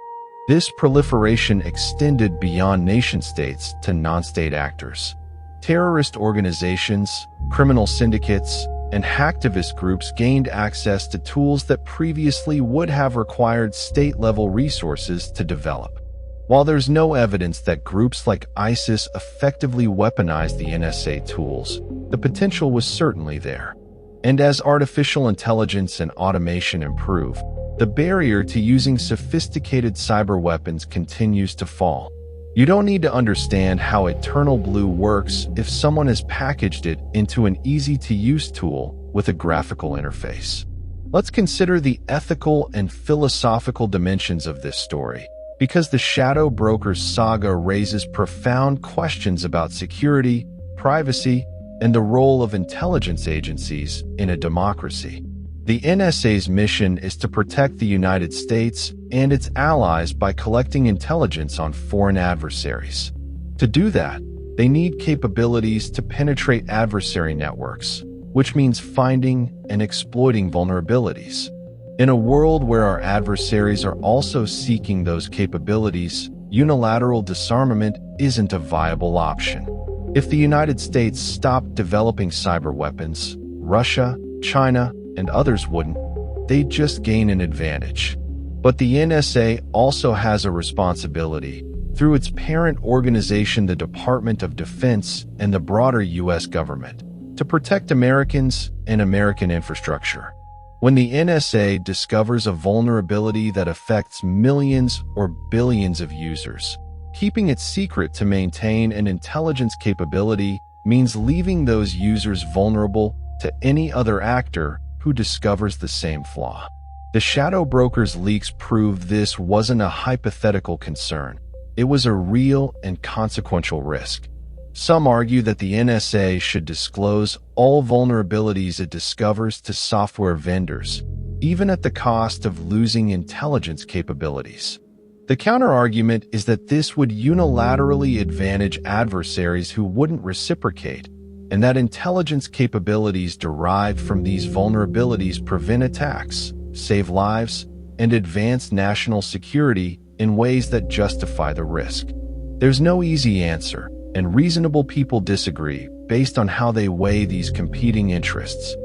This proliferation extended beyond nation-states to non-state actors. Terrorist organizations, criminal syndicates, and hacktivist groups gained access to tools that previously would have required state-level resources to develop. While there's no evidence that groups like ISIS effectively weaponized the NSA tools, the potential was certainly there. And as artificial intelligence and automation improve, the barrier to using sophisticated cyber weapons continues to fall. You don't need to understand how Eternal Blue works if someone has packaged it into an easy-to-use tool with a graphical interface. Let's consider the ethical and philosophical dimensions of this story, because the Shadow Brokers saga raises profound questions about security, privacy, and the role of intelligence agencies in a democracy. The NSA's mission is to protect the United States and its allies by collecting intelligence on foreign adversaries. To do that, they need capabilities to penetrate adversary networks, which means finding and exploiting vulnerabilities. In a world where our adversaries are also seeking those capabilities, unilateral disarmament isn't a viable option. If the United States stopped developing cyber weapons, Russia, China, and others wouldn't. They'd just gain an advantage. But the NSA also has a responsibility, through its parent organization, the Department of Defense, and the broader U.S. government, to protect Americans and American infrastructure. When the NSA discovers a vulnerability that affects millions or billions of users, keeping it secret to maintain an intelligence capability means leaving those users vulnerable to any other actor who discovers the same flaw. The Shadow Brokers leaks proved this wasn't a hypothetical concern. It was a real and consequential risk. Some argue that the NSA should disclose all vulnerabilities it discovers to software vendors, even at the cost of losing intelligence capabilities. The counter-argument is that this would unilaterally advantage adversaries who wouldn't reciprocate, and that intelligence capabilities derived from these vulnerabilities prevent attacks, save lives, and advance national security in ways that justify the risk. There's no easy answer, and reasonable people disagree based on how they weigh these competing interests.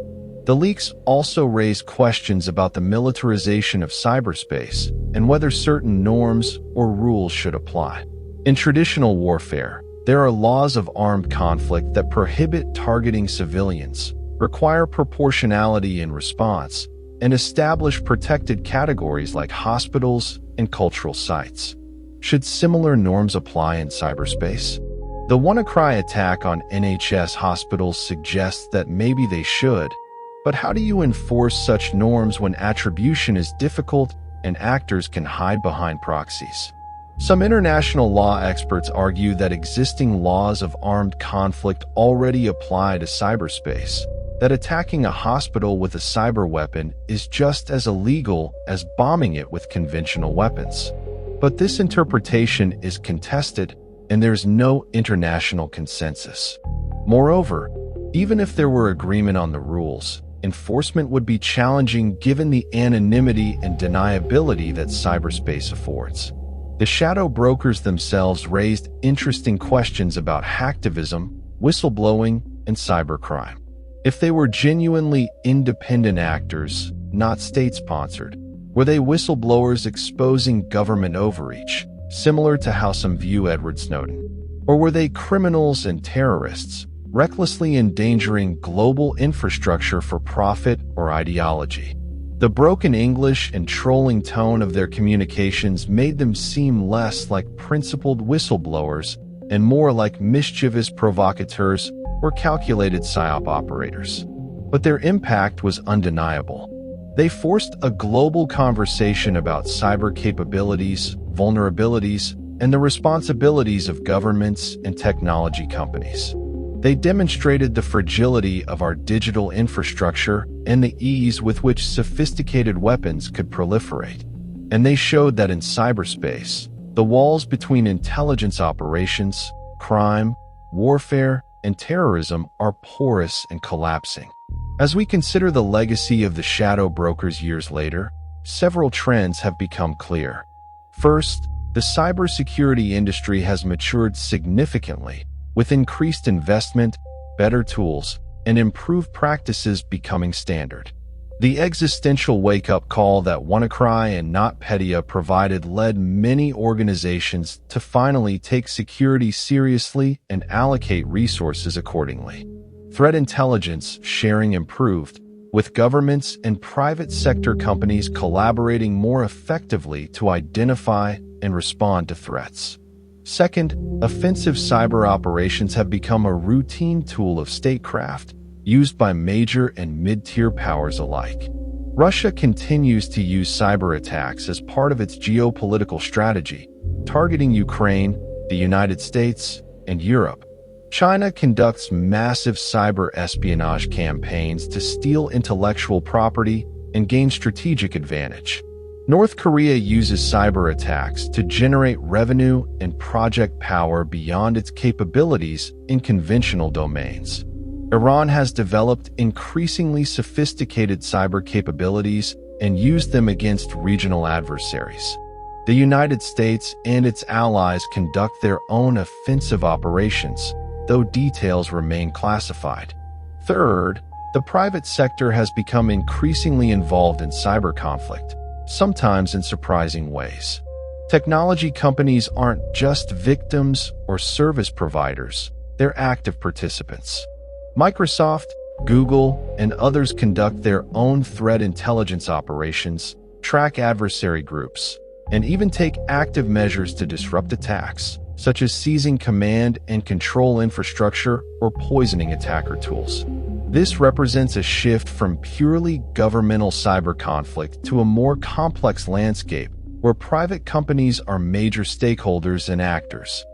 The leaks also raise questions about the militarization of cyberspace and whether certain norms or rules should apply. In traditional warfare, there are laws of armed conflict that prohibit targeting civilians, require proportionality in response, and establish protected categories like hospitals and cultural sites. Should similar norms apply in cyberspace? The WannaCry attack on NHS hospitals suggests that maybe they should, but how do you enforce such norms when attribution is difficult and actors can hide behind proxies? Some international law experts argue that existing laws of armed conflict already apply to cyberspace, that attacking a hospital with a cyber weapon is just as illegal as bombing it with conventional weapons. But this interpretation is contested, and there's no international consensus. Moreover, even if there were agreement on the rules, enforcement would be challenging given the anonymity and deniability that cyberspace affords. The Shadow Brokers themselves raised interesting questions about hacktivism, whistleblowing, and cybercrime. If they were genuinely independent actors, not state-sponsored, were they whistleblowers exposing government overreach, similar to how some view Edward Snowden? Or were they criminals and terrorists, recklessly endangering global infrastructure for profit or ideology? The broken English and trolling tone of their communications made them seem less like principled whistleblowers and more like mischievous provocateurs or calculated psyop operators. But their impact was undeniable. They forced a global conversation about cyber capabilities, vulnerabilities, and the responsibilities of governments and technology companies. They demonstrated the fragility of our digital infrastructure and the ease with which sophisticated weapons could proliferate. And they showed that in cyberspace, the walls between intelligence operations, crime, warfare, and terrorism are porous and collapsing. As we consider the legacy of the Shadow Brokers years later, several trends have become clear. First, the cybersecurity industry has matured significantly, with increased investment, better tools, and improved practices becoming standard. The existential wake-up call that WannaCry and NotPetya provided led many organizations to finally take security seriously and allocate resources accordingly. Threat intelligence sharing improved, with governments and private sector companies collaborating more effectively to identify and respond to threats. Second, offensive cyber operations have become a routine tool of statecraft, used by major and mid-tier powers alike. Russia continues to use cyberattacks as part of its geopolitical strategy, targeting Ukraine, the United States, and Europe. China conducts massive cyber espionage campaigns to steal intellectual property and gain strategic advantage. North Korea uses cyberattacks to generate revenue and project power beyond its capabilities in conventional domains. Iran has developed increasingly sophisticated cyber capabilities and used them against regional adversaries. The United States and its allies conduct their own offensive operations, though details remain classified. Third, the private sector has become increasingly involved in cyber conflict, sometimes in surprising ways. Technology companies aren't just victims or service providers, they're active participants. Microsoft, Google, and others conduct their own threat intelligence operations, track adversary groups, and even take active measures to disrupt attacks, such as seizing command and control infrastructure or poisoning attacker tools. This represents a shift from purely governmental cyber conflict to a more complex landscape where private companies are major stakeholders and actors.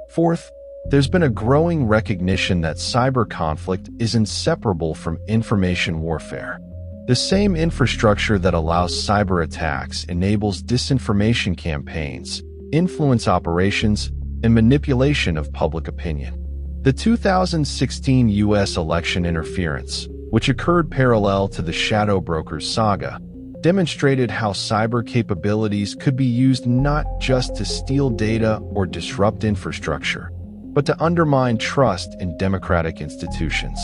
Fourth, there's been a growing recognition that cyber conflict is inseparable from information warfare. The same infrastructure that allows cyber attacks enables disinformation campaigns, influence operations, and manipulation of public opinion. The 2016 U.S. election interference, which occurred parallel to the Shadow Brokers saga, demonstrated how cyber capabilities could be used not just to steal data or disrupt infrastructure, but to undermine trust in democratic institutions.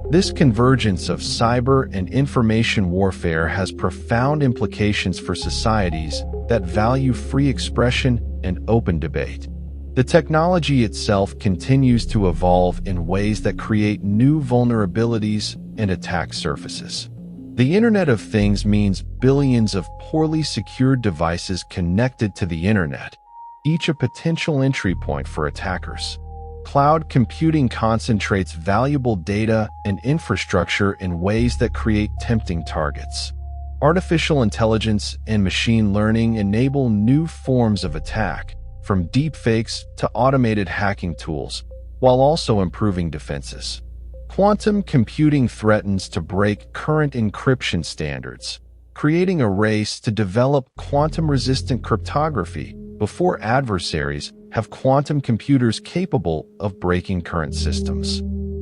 This convergence of cyber and information warfare has profound implications for societies that value free expression and open debate. The technology itself continues to evolve in ways that create new vulnerabilities and attack surfaces. The Internet of Things means billions of poorly secured devices connected to the Internet, each a potential entry point for attackers. Cloud computing concentrates valuable data and infrastructure in ways that create tempting targets. Artificial intelligence and machine learning enable new forms of attack, from deepfakes to automated hacking tools, while also improving defenses. Quantum computing threatens to break current encryption standards, creating a race to develop quantum-resistant cryptography before adversaries have quantum computers capable of breaking current systems.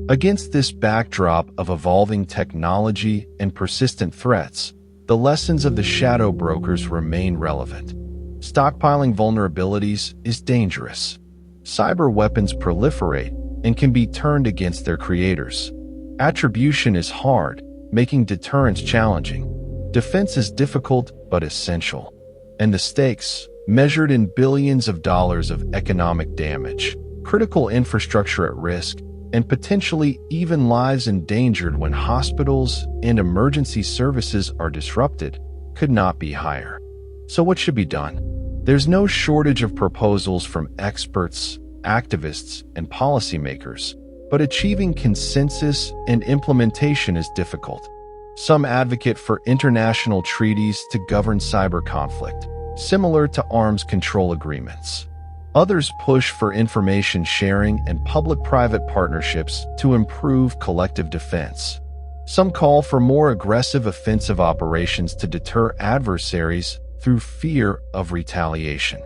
Against this backdrop of evolving technology and persistent threats, the lessons of the Shadow Brokers remain relevant. Stockpiling vulnerabilities is dangerous. Cyber weapons proliferate and can be turned against their creators. Attribution is hard, making deterrence challenging. Defense is difficult but essential. And the stakes, measured in billions of dollars of economic damage, critical infrastructure at risk, and potentially even lives endangered when hospitals and emergency services are disrupted, could not be higher. So what should be done? There's no shortage of proposals from experts, activists, and policymakers, but achieving consensus and implementation is difficult. Some advocate for international treaties to govern cyber conflict, similar to arms control agreements. Others push for information sharing and public-private partnerships to improve collective defense. Some call for more aggressive offensive operations to deter adversaries through fear of retaliation.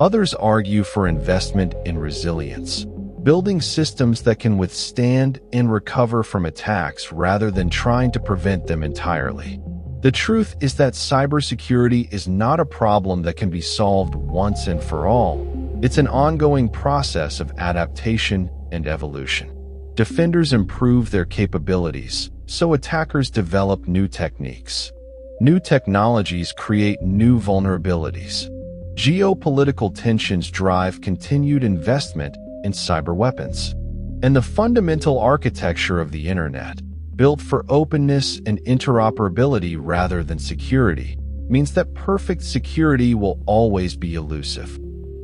Others argue for investment in resilience, building systems that can withstand and recover from attacks rather than trying to prevent them entirely. The truth is that cybersecurity is not a problem that can be solved once and for all. It's an ongoing process of adaptation and evolution. Defenders improve their capabilities, so attackers develop new techniques. New technologies create new vulnerabilities. Geopolitical tensions drive continued investment in cyber weapons. And the fundamental architecture of the internet, built for openness and interoperability rather than security, means that perfect security will always be elusive.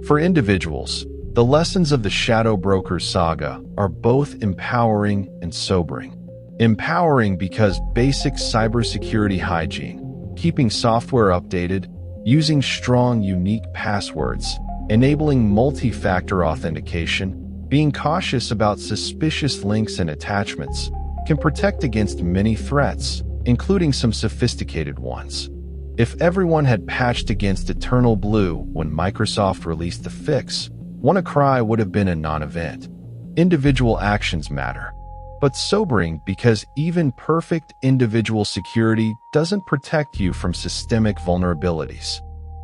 For individuals, the lessons of the Shadow Broker saga are both empowering and sobering. Empowering because basic cybersecurity hygiene, keeping software updated, using strong, unique passwords, enabling multi-factor authentication, being cautious about suspicious links and attachments, can protect against many threats, including some sophisticated ones. If everyone had patched against Eternal Blue when Microsoft released the fix, WannaCry would have been a non-event. Individual actions matter. But sobering because even perfect individual security doesn't protect you from systemic vulnerabilities.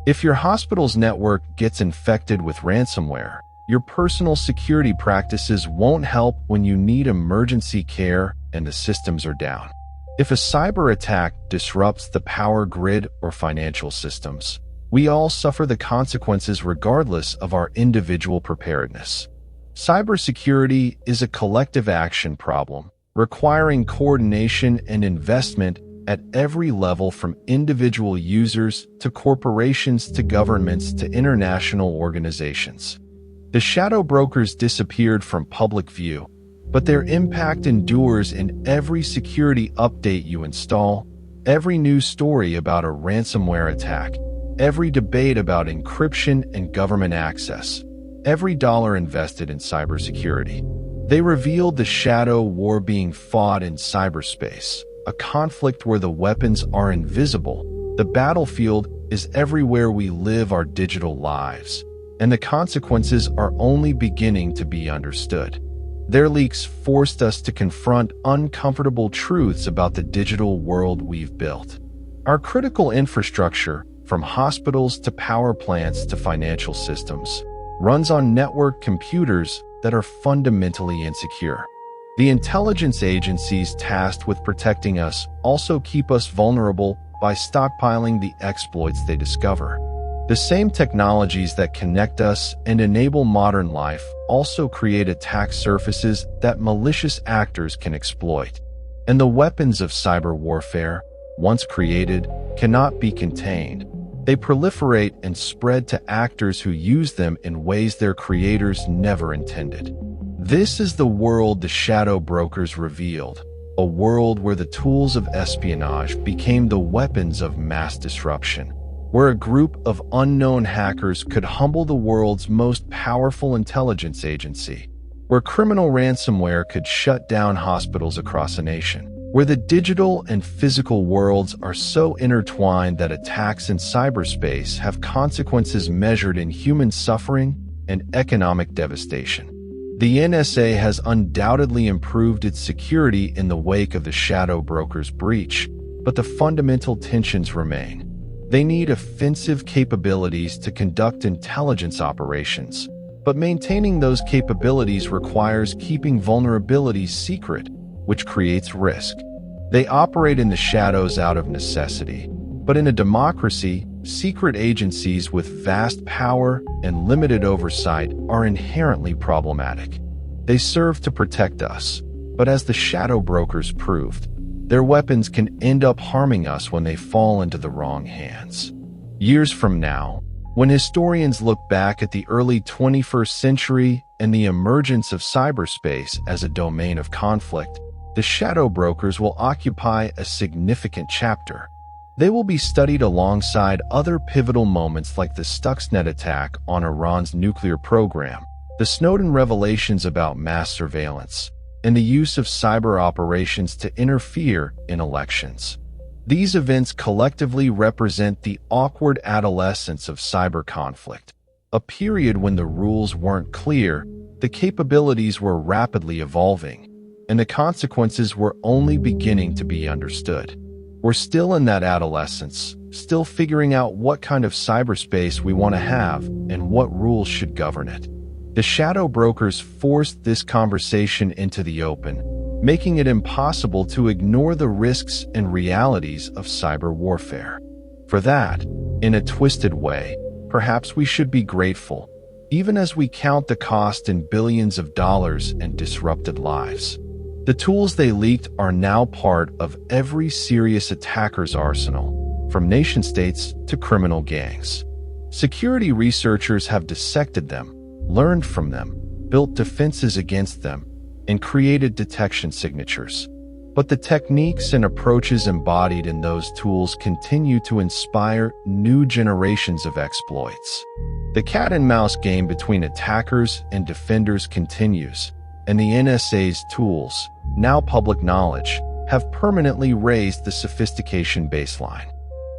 If your hospital's network gets infected with ransomware, your personal security practices won't help when you need emergency care and the systems are down. If a cyber attack disrupts the power grid or financial systems, we all suffer the consequences regardless of our individual preparedness. Cybersecurity is a collective action problem, requiring coordination and investment at every level, from individual users to corporations to governments to international organizations. The shadow brokers disappeared from public view, but their impact endures in every security update you install, every news story about a ransomware attack, every debate about encryption and government access, every dollar invested in cybersecurity. They revealed the shadow war being fought in cyberspace, a conflict where the weapons are invisible. The battlefield is everywhere we live our digital lives, and the consequences are only beginning to be understood. Their leaks forced us to confront uncomfortable truths about the digital world we've built. Our critical infrastructure, from hospitals to power plants to financial systems, runs on network computers that are fundamentally insecure. The intelligence agencies tasked with protecting us also keep us vulnerable by stockpiling the exploits they discover. The same technologies that connect us and enable modern life also create attack surfaces that malicious actors can exploit. And the weapons of cyber warfare, once created, cannot be contained. They proliferate and spread to actors who use them in ways their creators never intended. This is the world the shadow brokers revealed, a world where the tools of espionage became the weapons of mass disruption, where a group of unknown hackers could humble the world's most powerful intelligence agency, where criminal ransomware could shut down hospitals across a nation, where the digital and physical worlds are so intertwined that attacks in cyberspace have consequences measured in human suffering and economic devastation. The NSA has undoubtedly improved its security in the wake of the shadow brokers' breach, but the fundamental tensions remain. They need offensive capabilities to conduct intelligence operations, but maintaining those capabilities requires keeping vulnerabilities secret, which creates risk. They operate in the shadows out of necessity, but in a democracy, secret agencies with vast power and limited oversight are inherently problematic. They serve to protect us, but as the shadow brokers proved, their weapons can end up harming us when they fall into the wrong hands. Years from now, when historians look back at the early 21st century and the emergence of cyberspace as a domain of conflict, the shadow brokers will occupy a significant chapter. They will be studied alongside other pivotal moments like the Stuxnet attack on Iran's nuclear program, the Snowden revelations about mass surveillance, and the use of cyber operations to interfere in elections. These events collectively represent the awkward adolescence of cyber conflict, a period when the rules weren't clear, the capabilities were rapidly evolving, and the consequences were only beginning to be understood. We're still in that adolescence, still figuring out what kind of cyberspace we want to have and what rules should govern it. The shadow brokers forced this conversation into the open, making it impossible to ignore the risks and realities of cyber warfare. For that, in a twisted way, perhaps we should be grateful, even as we count the cost in billions of dollars and disrupted lives. The tools they leaked are now part of every serious attacker's arsenal, from nation-states to criminal gangs. Security researchers have dissected them, learned from them, built defenses against them, and created detection signatures. But the techniques and approaches embodied in those tools continue to inspire new generations of exploits. The cat-and-mouse game between attackers and defenders continues, and the NSA's tools, now public knowledge, have permanently raised the sophistication baseline.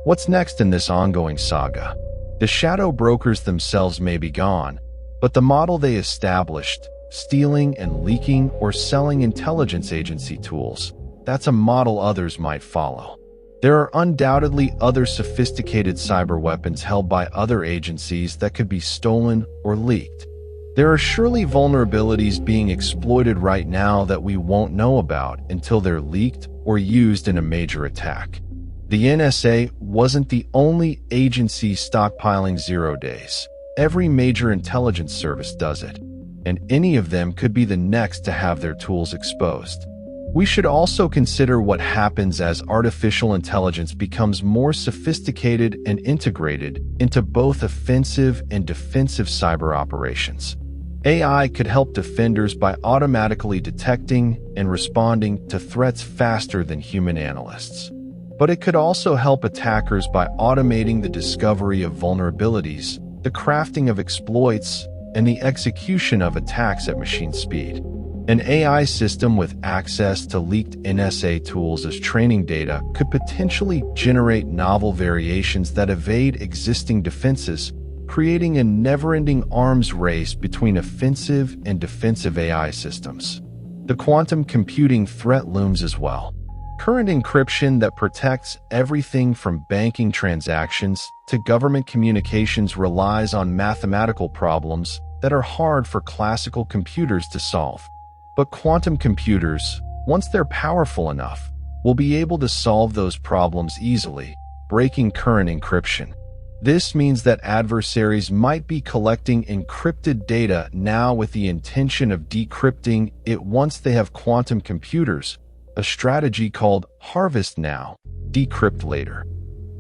What's next in this ongoing saga? The shadow brokers themselves may be gone, but the model they established, stealing and leaking or selling intelligence agency tools, that's a model others might follow. There are undoubtedly other sophisticated cyber weapons held by other agencies that could be stolen or leaked. There are surely vulnerabilities being exploited right now that we won't know about until they're leaked or used in a major attack. The NSA wasn't the only agency stockpiling 0 days. Every major intelligence service does it, and any of them could be the next to have their tools exposed. We should also consider what happens as artificial intelligence becomes more sophisticated and integrated into both offensive and defensive cyber operations. AI could help defenders by automatically detecting and responding to threats faster than human analysts. But it could also help attackers by automating the discovery of vulnerabilities, the crafting of exploits, and the execution of attacks at machine speed. An AI system with access to leaked NSA tools as training data could potentially generate novel variations that evade existing defenses, creating a never-ending arms race between offensive and defensive AI systems. The quantum computing threat looms as well. Current encryption that protects everything from banking transactions to government communications relies on mathematical problems that are hard for classical computers to solve. But quantum computers, once they're powerful enough, will be able to solve those problems easily, breaking current encryption. This means that adversaries might be collecting encrypted data now with the intention of decrypting it once they have quantum computers, a strategy called harvest now, decrypt later.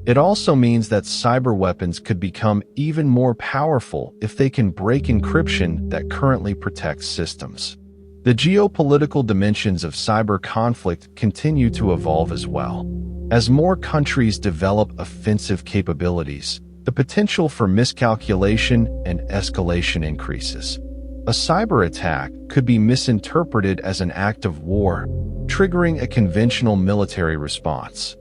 It also means that cyber weapons could become even more powerful if they can break encryption that currently protects systems. The geopolitical dimensions of cyber conflict continue to evolve as well. As more countries develop offensive capabilities, the potential for miscalculation and escalation increases. A cyber attack could be misinterpreted as an act of war, triggering a conventional military response.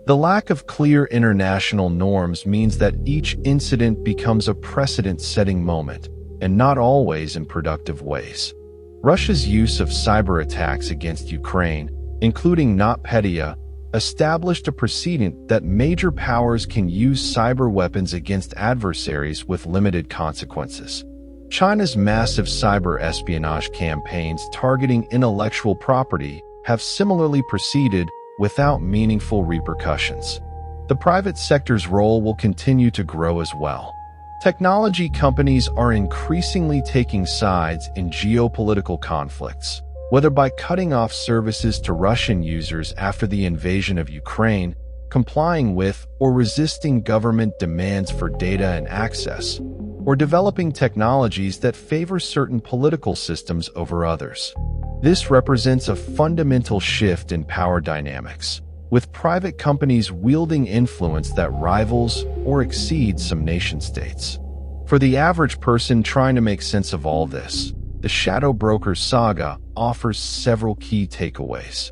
The lack of clear international norms means that each incident becomes a precedent-setting moment, and not always in productive ways. Russia's use of cyber attacks against Ukraine, including NotPetya, established a precedent that major powers can use cyber weapons against adversaries with limited consequences. China's massive cyber espionage campaigns targeting intellectual property have similarly proceeded without meaningful repercussions. The private sector's role will continue to grow as well. Technology companies are increasingly taking sides in geopolitical conflicts, whether by cutting off services to Russian users after the invasion of Ukraine, complying with or resisting government demands for data and access, or developing technologies that favor certain political systems over others. This represents a fundamental shift in power dynamics, with private companies wielding influence that rivals or exceeds some nation-states. For the average person trying to make sense of all this, the Shadow Broker saga offers several key takeaways.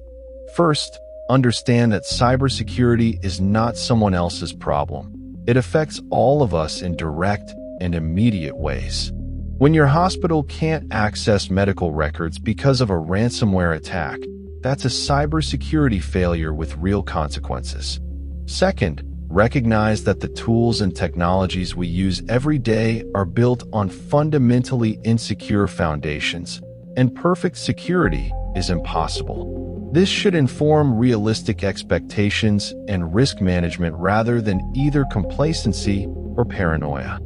First, understand that cybersecurity is not someone else's problem. It affects all of us in direct and immediate ways. When your hospital can't access medical records because of a ransomware attack, that's a cybersecurity failure with real consequences. Second, Recognize that the tools and technologies we use every day are built on fundamentally insecure foundations, and perfect security is impossible. This should inform realistic expectations and risk management rather than either complacency or paranoia.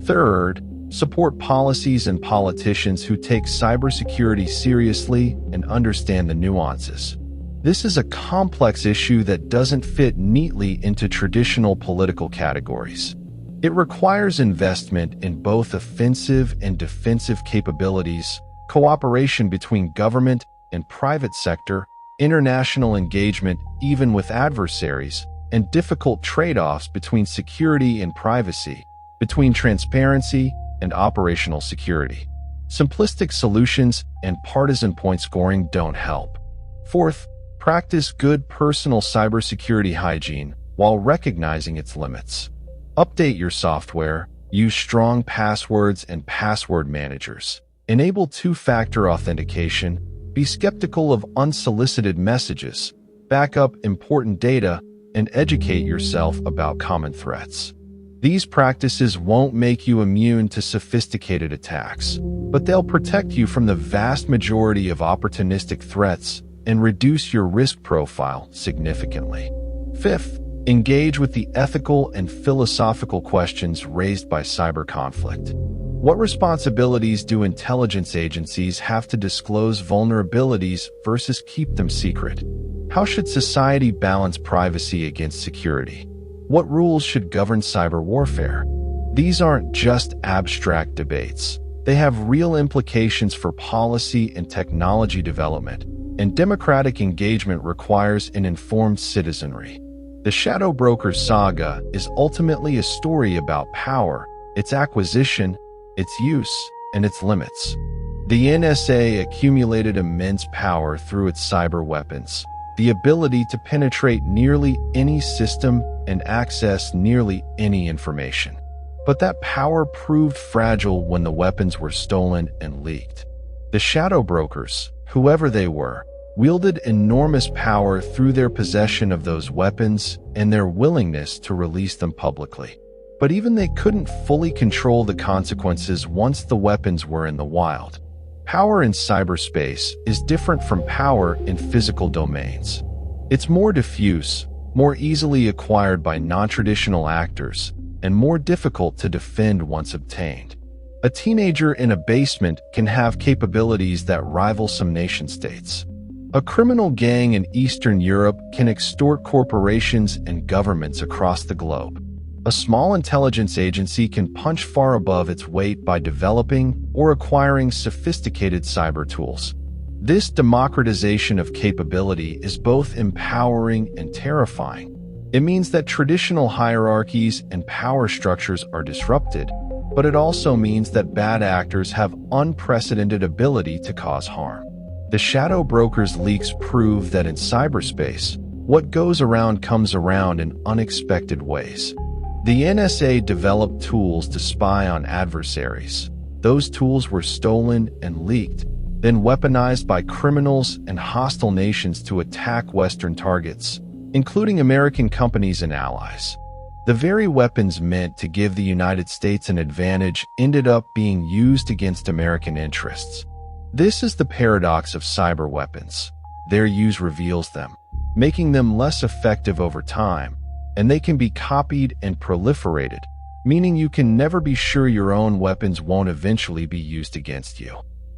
Third, support policies and politicians who take cybersecurity seriously and understand the nuances. This is a complex issue that doesn't fit neatly into traditional political categories. It requires investment in both offensive and defensive capabilities, cooperation between government and private sector, international engagement even with adversaries, and difficult trade-offs between security and privacy, between transparency and operational security. Simplistic solutions and partisan point scoring don't help. Fourth, practice good personal cybersecurity hygiene while recognizing its limits. Update your software, use strong passwords and password managers. Enable two-factor authentication, be skeptical of unsolicited messages, back up important data, and educate yourself about common threats. These practices won't make you immune to sophisticated attacks, but they'll protect you from the vast majority of opportunistic threats and reduce your risk profile significantly. Fifth, engage with the ethical and philosophical questions raised by cyber conflict. What responsibilities do intelligence agencies have to disclose vulnerabilities versus keep them secret? How should society balance privacy against security? What rules should govern cyber warfare? These aren't just abstract debates. They have real implications for policy and technology development, and democratic engagement requires an informed citizenry. The Shadow Brokers saga is ultimately a story about power, its acquisition, its use, and its limits. The NSA accumulated immense power through its cyber weapons, the ability to penetrate nearly any system and access nearly any information. But that power proved fragile when the weapons were stolen and leaked. The Shadow Brokers, whoever they were, wielded enormous power through their possession of those weapons and their willingness to release them publicly. But even they couldn't fully control the consequences once the weapons were in the wild. Power in cyberspace is different from power in physical domains. It's more diffuse, more easily acquired by non-traditional actors, and more difficult to defend once obtained. A teenager in a basement can have capabilities that rival some nation-states. A criminal gang in Eastern Europe can extort corporations and governments across the globe. A small intelligence agency can punch far above its weight by developing or acquiring sophisticated cyber tools. This democratization of capability is both empowering and terrifying. It means that traditional hierarchies and power structures are disrupted, but it also means that bad actors have unprecedented ability to cause harm. The Shadow Brokers leaks prove that in cyberspace, what goes around comes around in unexpected ways. The NSA developed tools to spy on adversaries. Those tools were stolen and leaked, then weaponized by criminals and hostile nations to attack Western targets, including American companies and allies. The very weapons meant to give the United States an advantage ended up being used against American interests. This is the paradox of cyber weapons. Their use reveals them, making them less effective over time, and they can be copied and proliferated, meaning you can never be sure your own weapons won't eventually be used against you.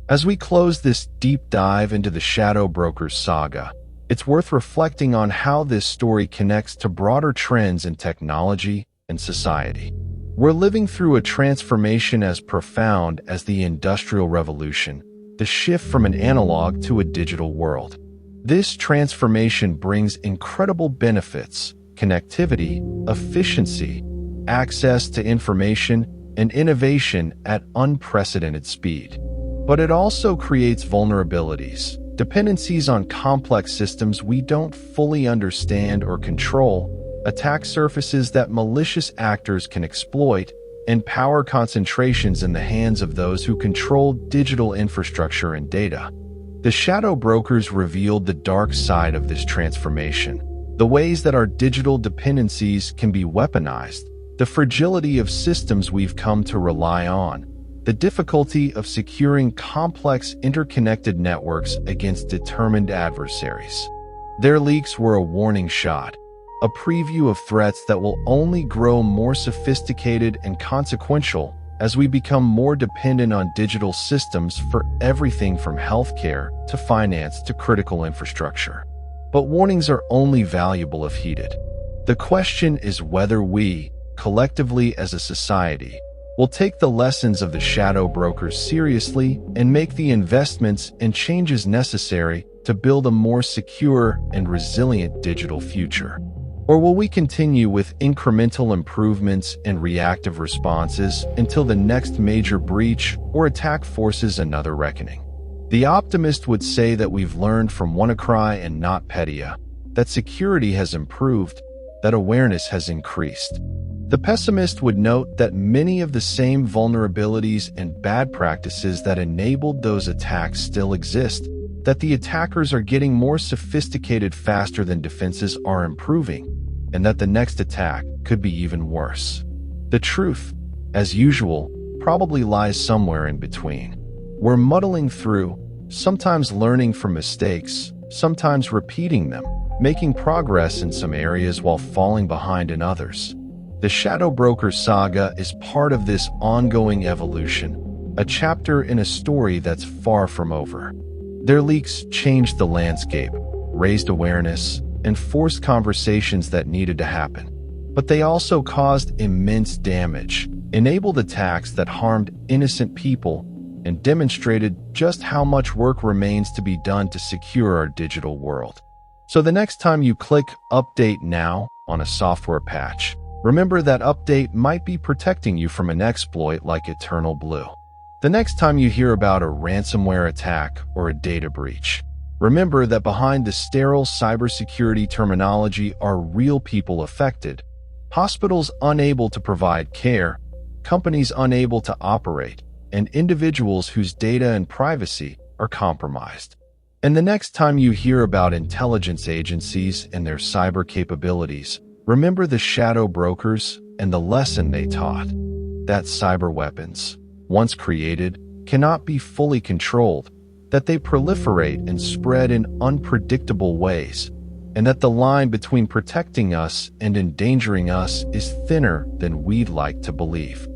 As we close this deep dive into the Shadow Brokers saga, it's worth reflecting on how this story connects to broader trends in technology and society. We're living through a transformation as profound as the Industrial Revolution, the shift from an analog to a digital world. This transformation brings incredible benefits: connectivity, efficiency, access to information, and innovation at unprecedented speed. But it also creates vulnerabilities, dependencies on complex systems we don't fully understand or control, attack surfaces that malicious actors can exploit, and power concentrations in the hands of those who control digital infrastructure and data. The Shadow Brokers revealed the dark side of this transformation. the ways that our digital dependencies can be weaponized, the fragility of systems we've come to rely on, the difficulty of securing complex interconnected networks against determined adversaries. Their leaks were a warning shot, a preview of threats that will only grow more sophisticated and consequential as we become more dependent on digital systems for everything from healthcare to finance to critical infrastructure. But warnings are only valuable if heeded. The question is whether we, collectively as a society, will take the lessons of the shadow brokers seriously and make the investments and changes necessary to build a more secure and resilient digital future. Or will we continue with incremental improvements and reactive responses until the next major breach or attack forces another reckoning? The optimist would say that we've learned from WannaCry and NotPetya, that security has improved, that awareness has increased. The pessimist would note that many of the same vulnerabilities and bad practices that enabled those attacks still exist, that the attackers are getting more sophisticated faster than defenses are improving, and that the next attack could be even worse. The truth, as usual, probably lies somewhere in between. We're muddling through, sometimes learning from mistakes, sometimes repeating them, making progress in some areas while falling behind in others. The Shadow Broker saga is part of this ongoing evolution, a chapter in a story that's far from over. Their leaks changed the landscape, raised awareness, and forced conversations that needed to happen. But they also caused immense damage, enabled attacks that harmed innocent people, and demonstrated just how much work remains to be done to secure our digital world. So the next time you click Update Now on a software patch, remember that update might be protecting you from an exploit like Eternal Blue. The next time you hear about a ransomware attack or a data breach, remember that behind the sterile cybersecurity terminology are real people affected, hospitals unable to provide care, companies unable to operate, and individuals whose data and privacy are compromised. And the next time you hear about intelligence agencies and their cyber capabilities, remember the shadow brokers and the lesson they taught, that cyber weapons, once created, cannot be fully controlled, that they proliferate and spread in unpredictable ways, and that the line between protecting us and endangering us is thinner than we'd like to believe.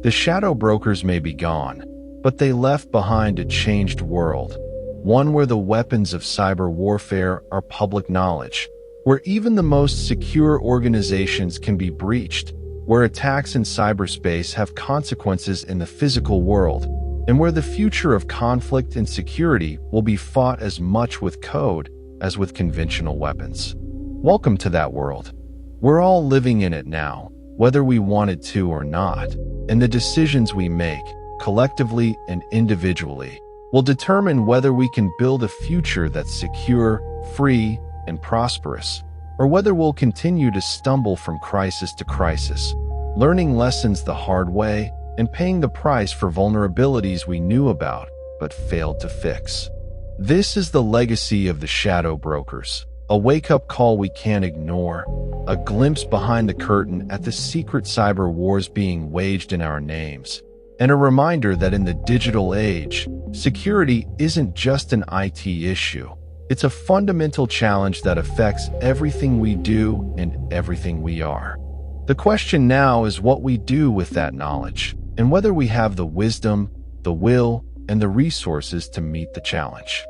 The shadow brokers may be gone, but they left behind a changed world, one where the weapons of cyber warfare are public knowledge, where even the most secure organizations can be breached, where attacks in cyberspace have consequences in the physical world, and where the future of conflict and security will be fought as much with code as with conventional weapons. Welcome to that world. We're all living in it now, whether we wanted to or not, and the decisions we make, collectively and individually, will determine whether we can build a future that's secure, free, and prosperous, or whether we'll continue to stumble from crisis to crisis, learning lessons the hard way and paying the price for vulnerabilities we knew about but failed to fix. This is the legacy of the shadow brokers, a wake-up call we can't ignore, a glimpse behind the curtain at the secret cyber wars being waged in our names, and a reminder that in the digital age, security isn't just an IT issue. It's a fundamental challenge that affects everything we do and everything we are. The question now is what we do with that knowledge, and whether we have the wisdom, the will, and the resources to meet the challenge.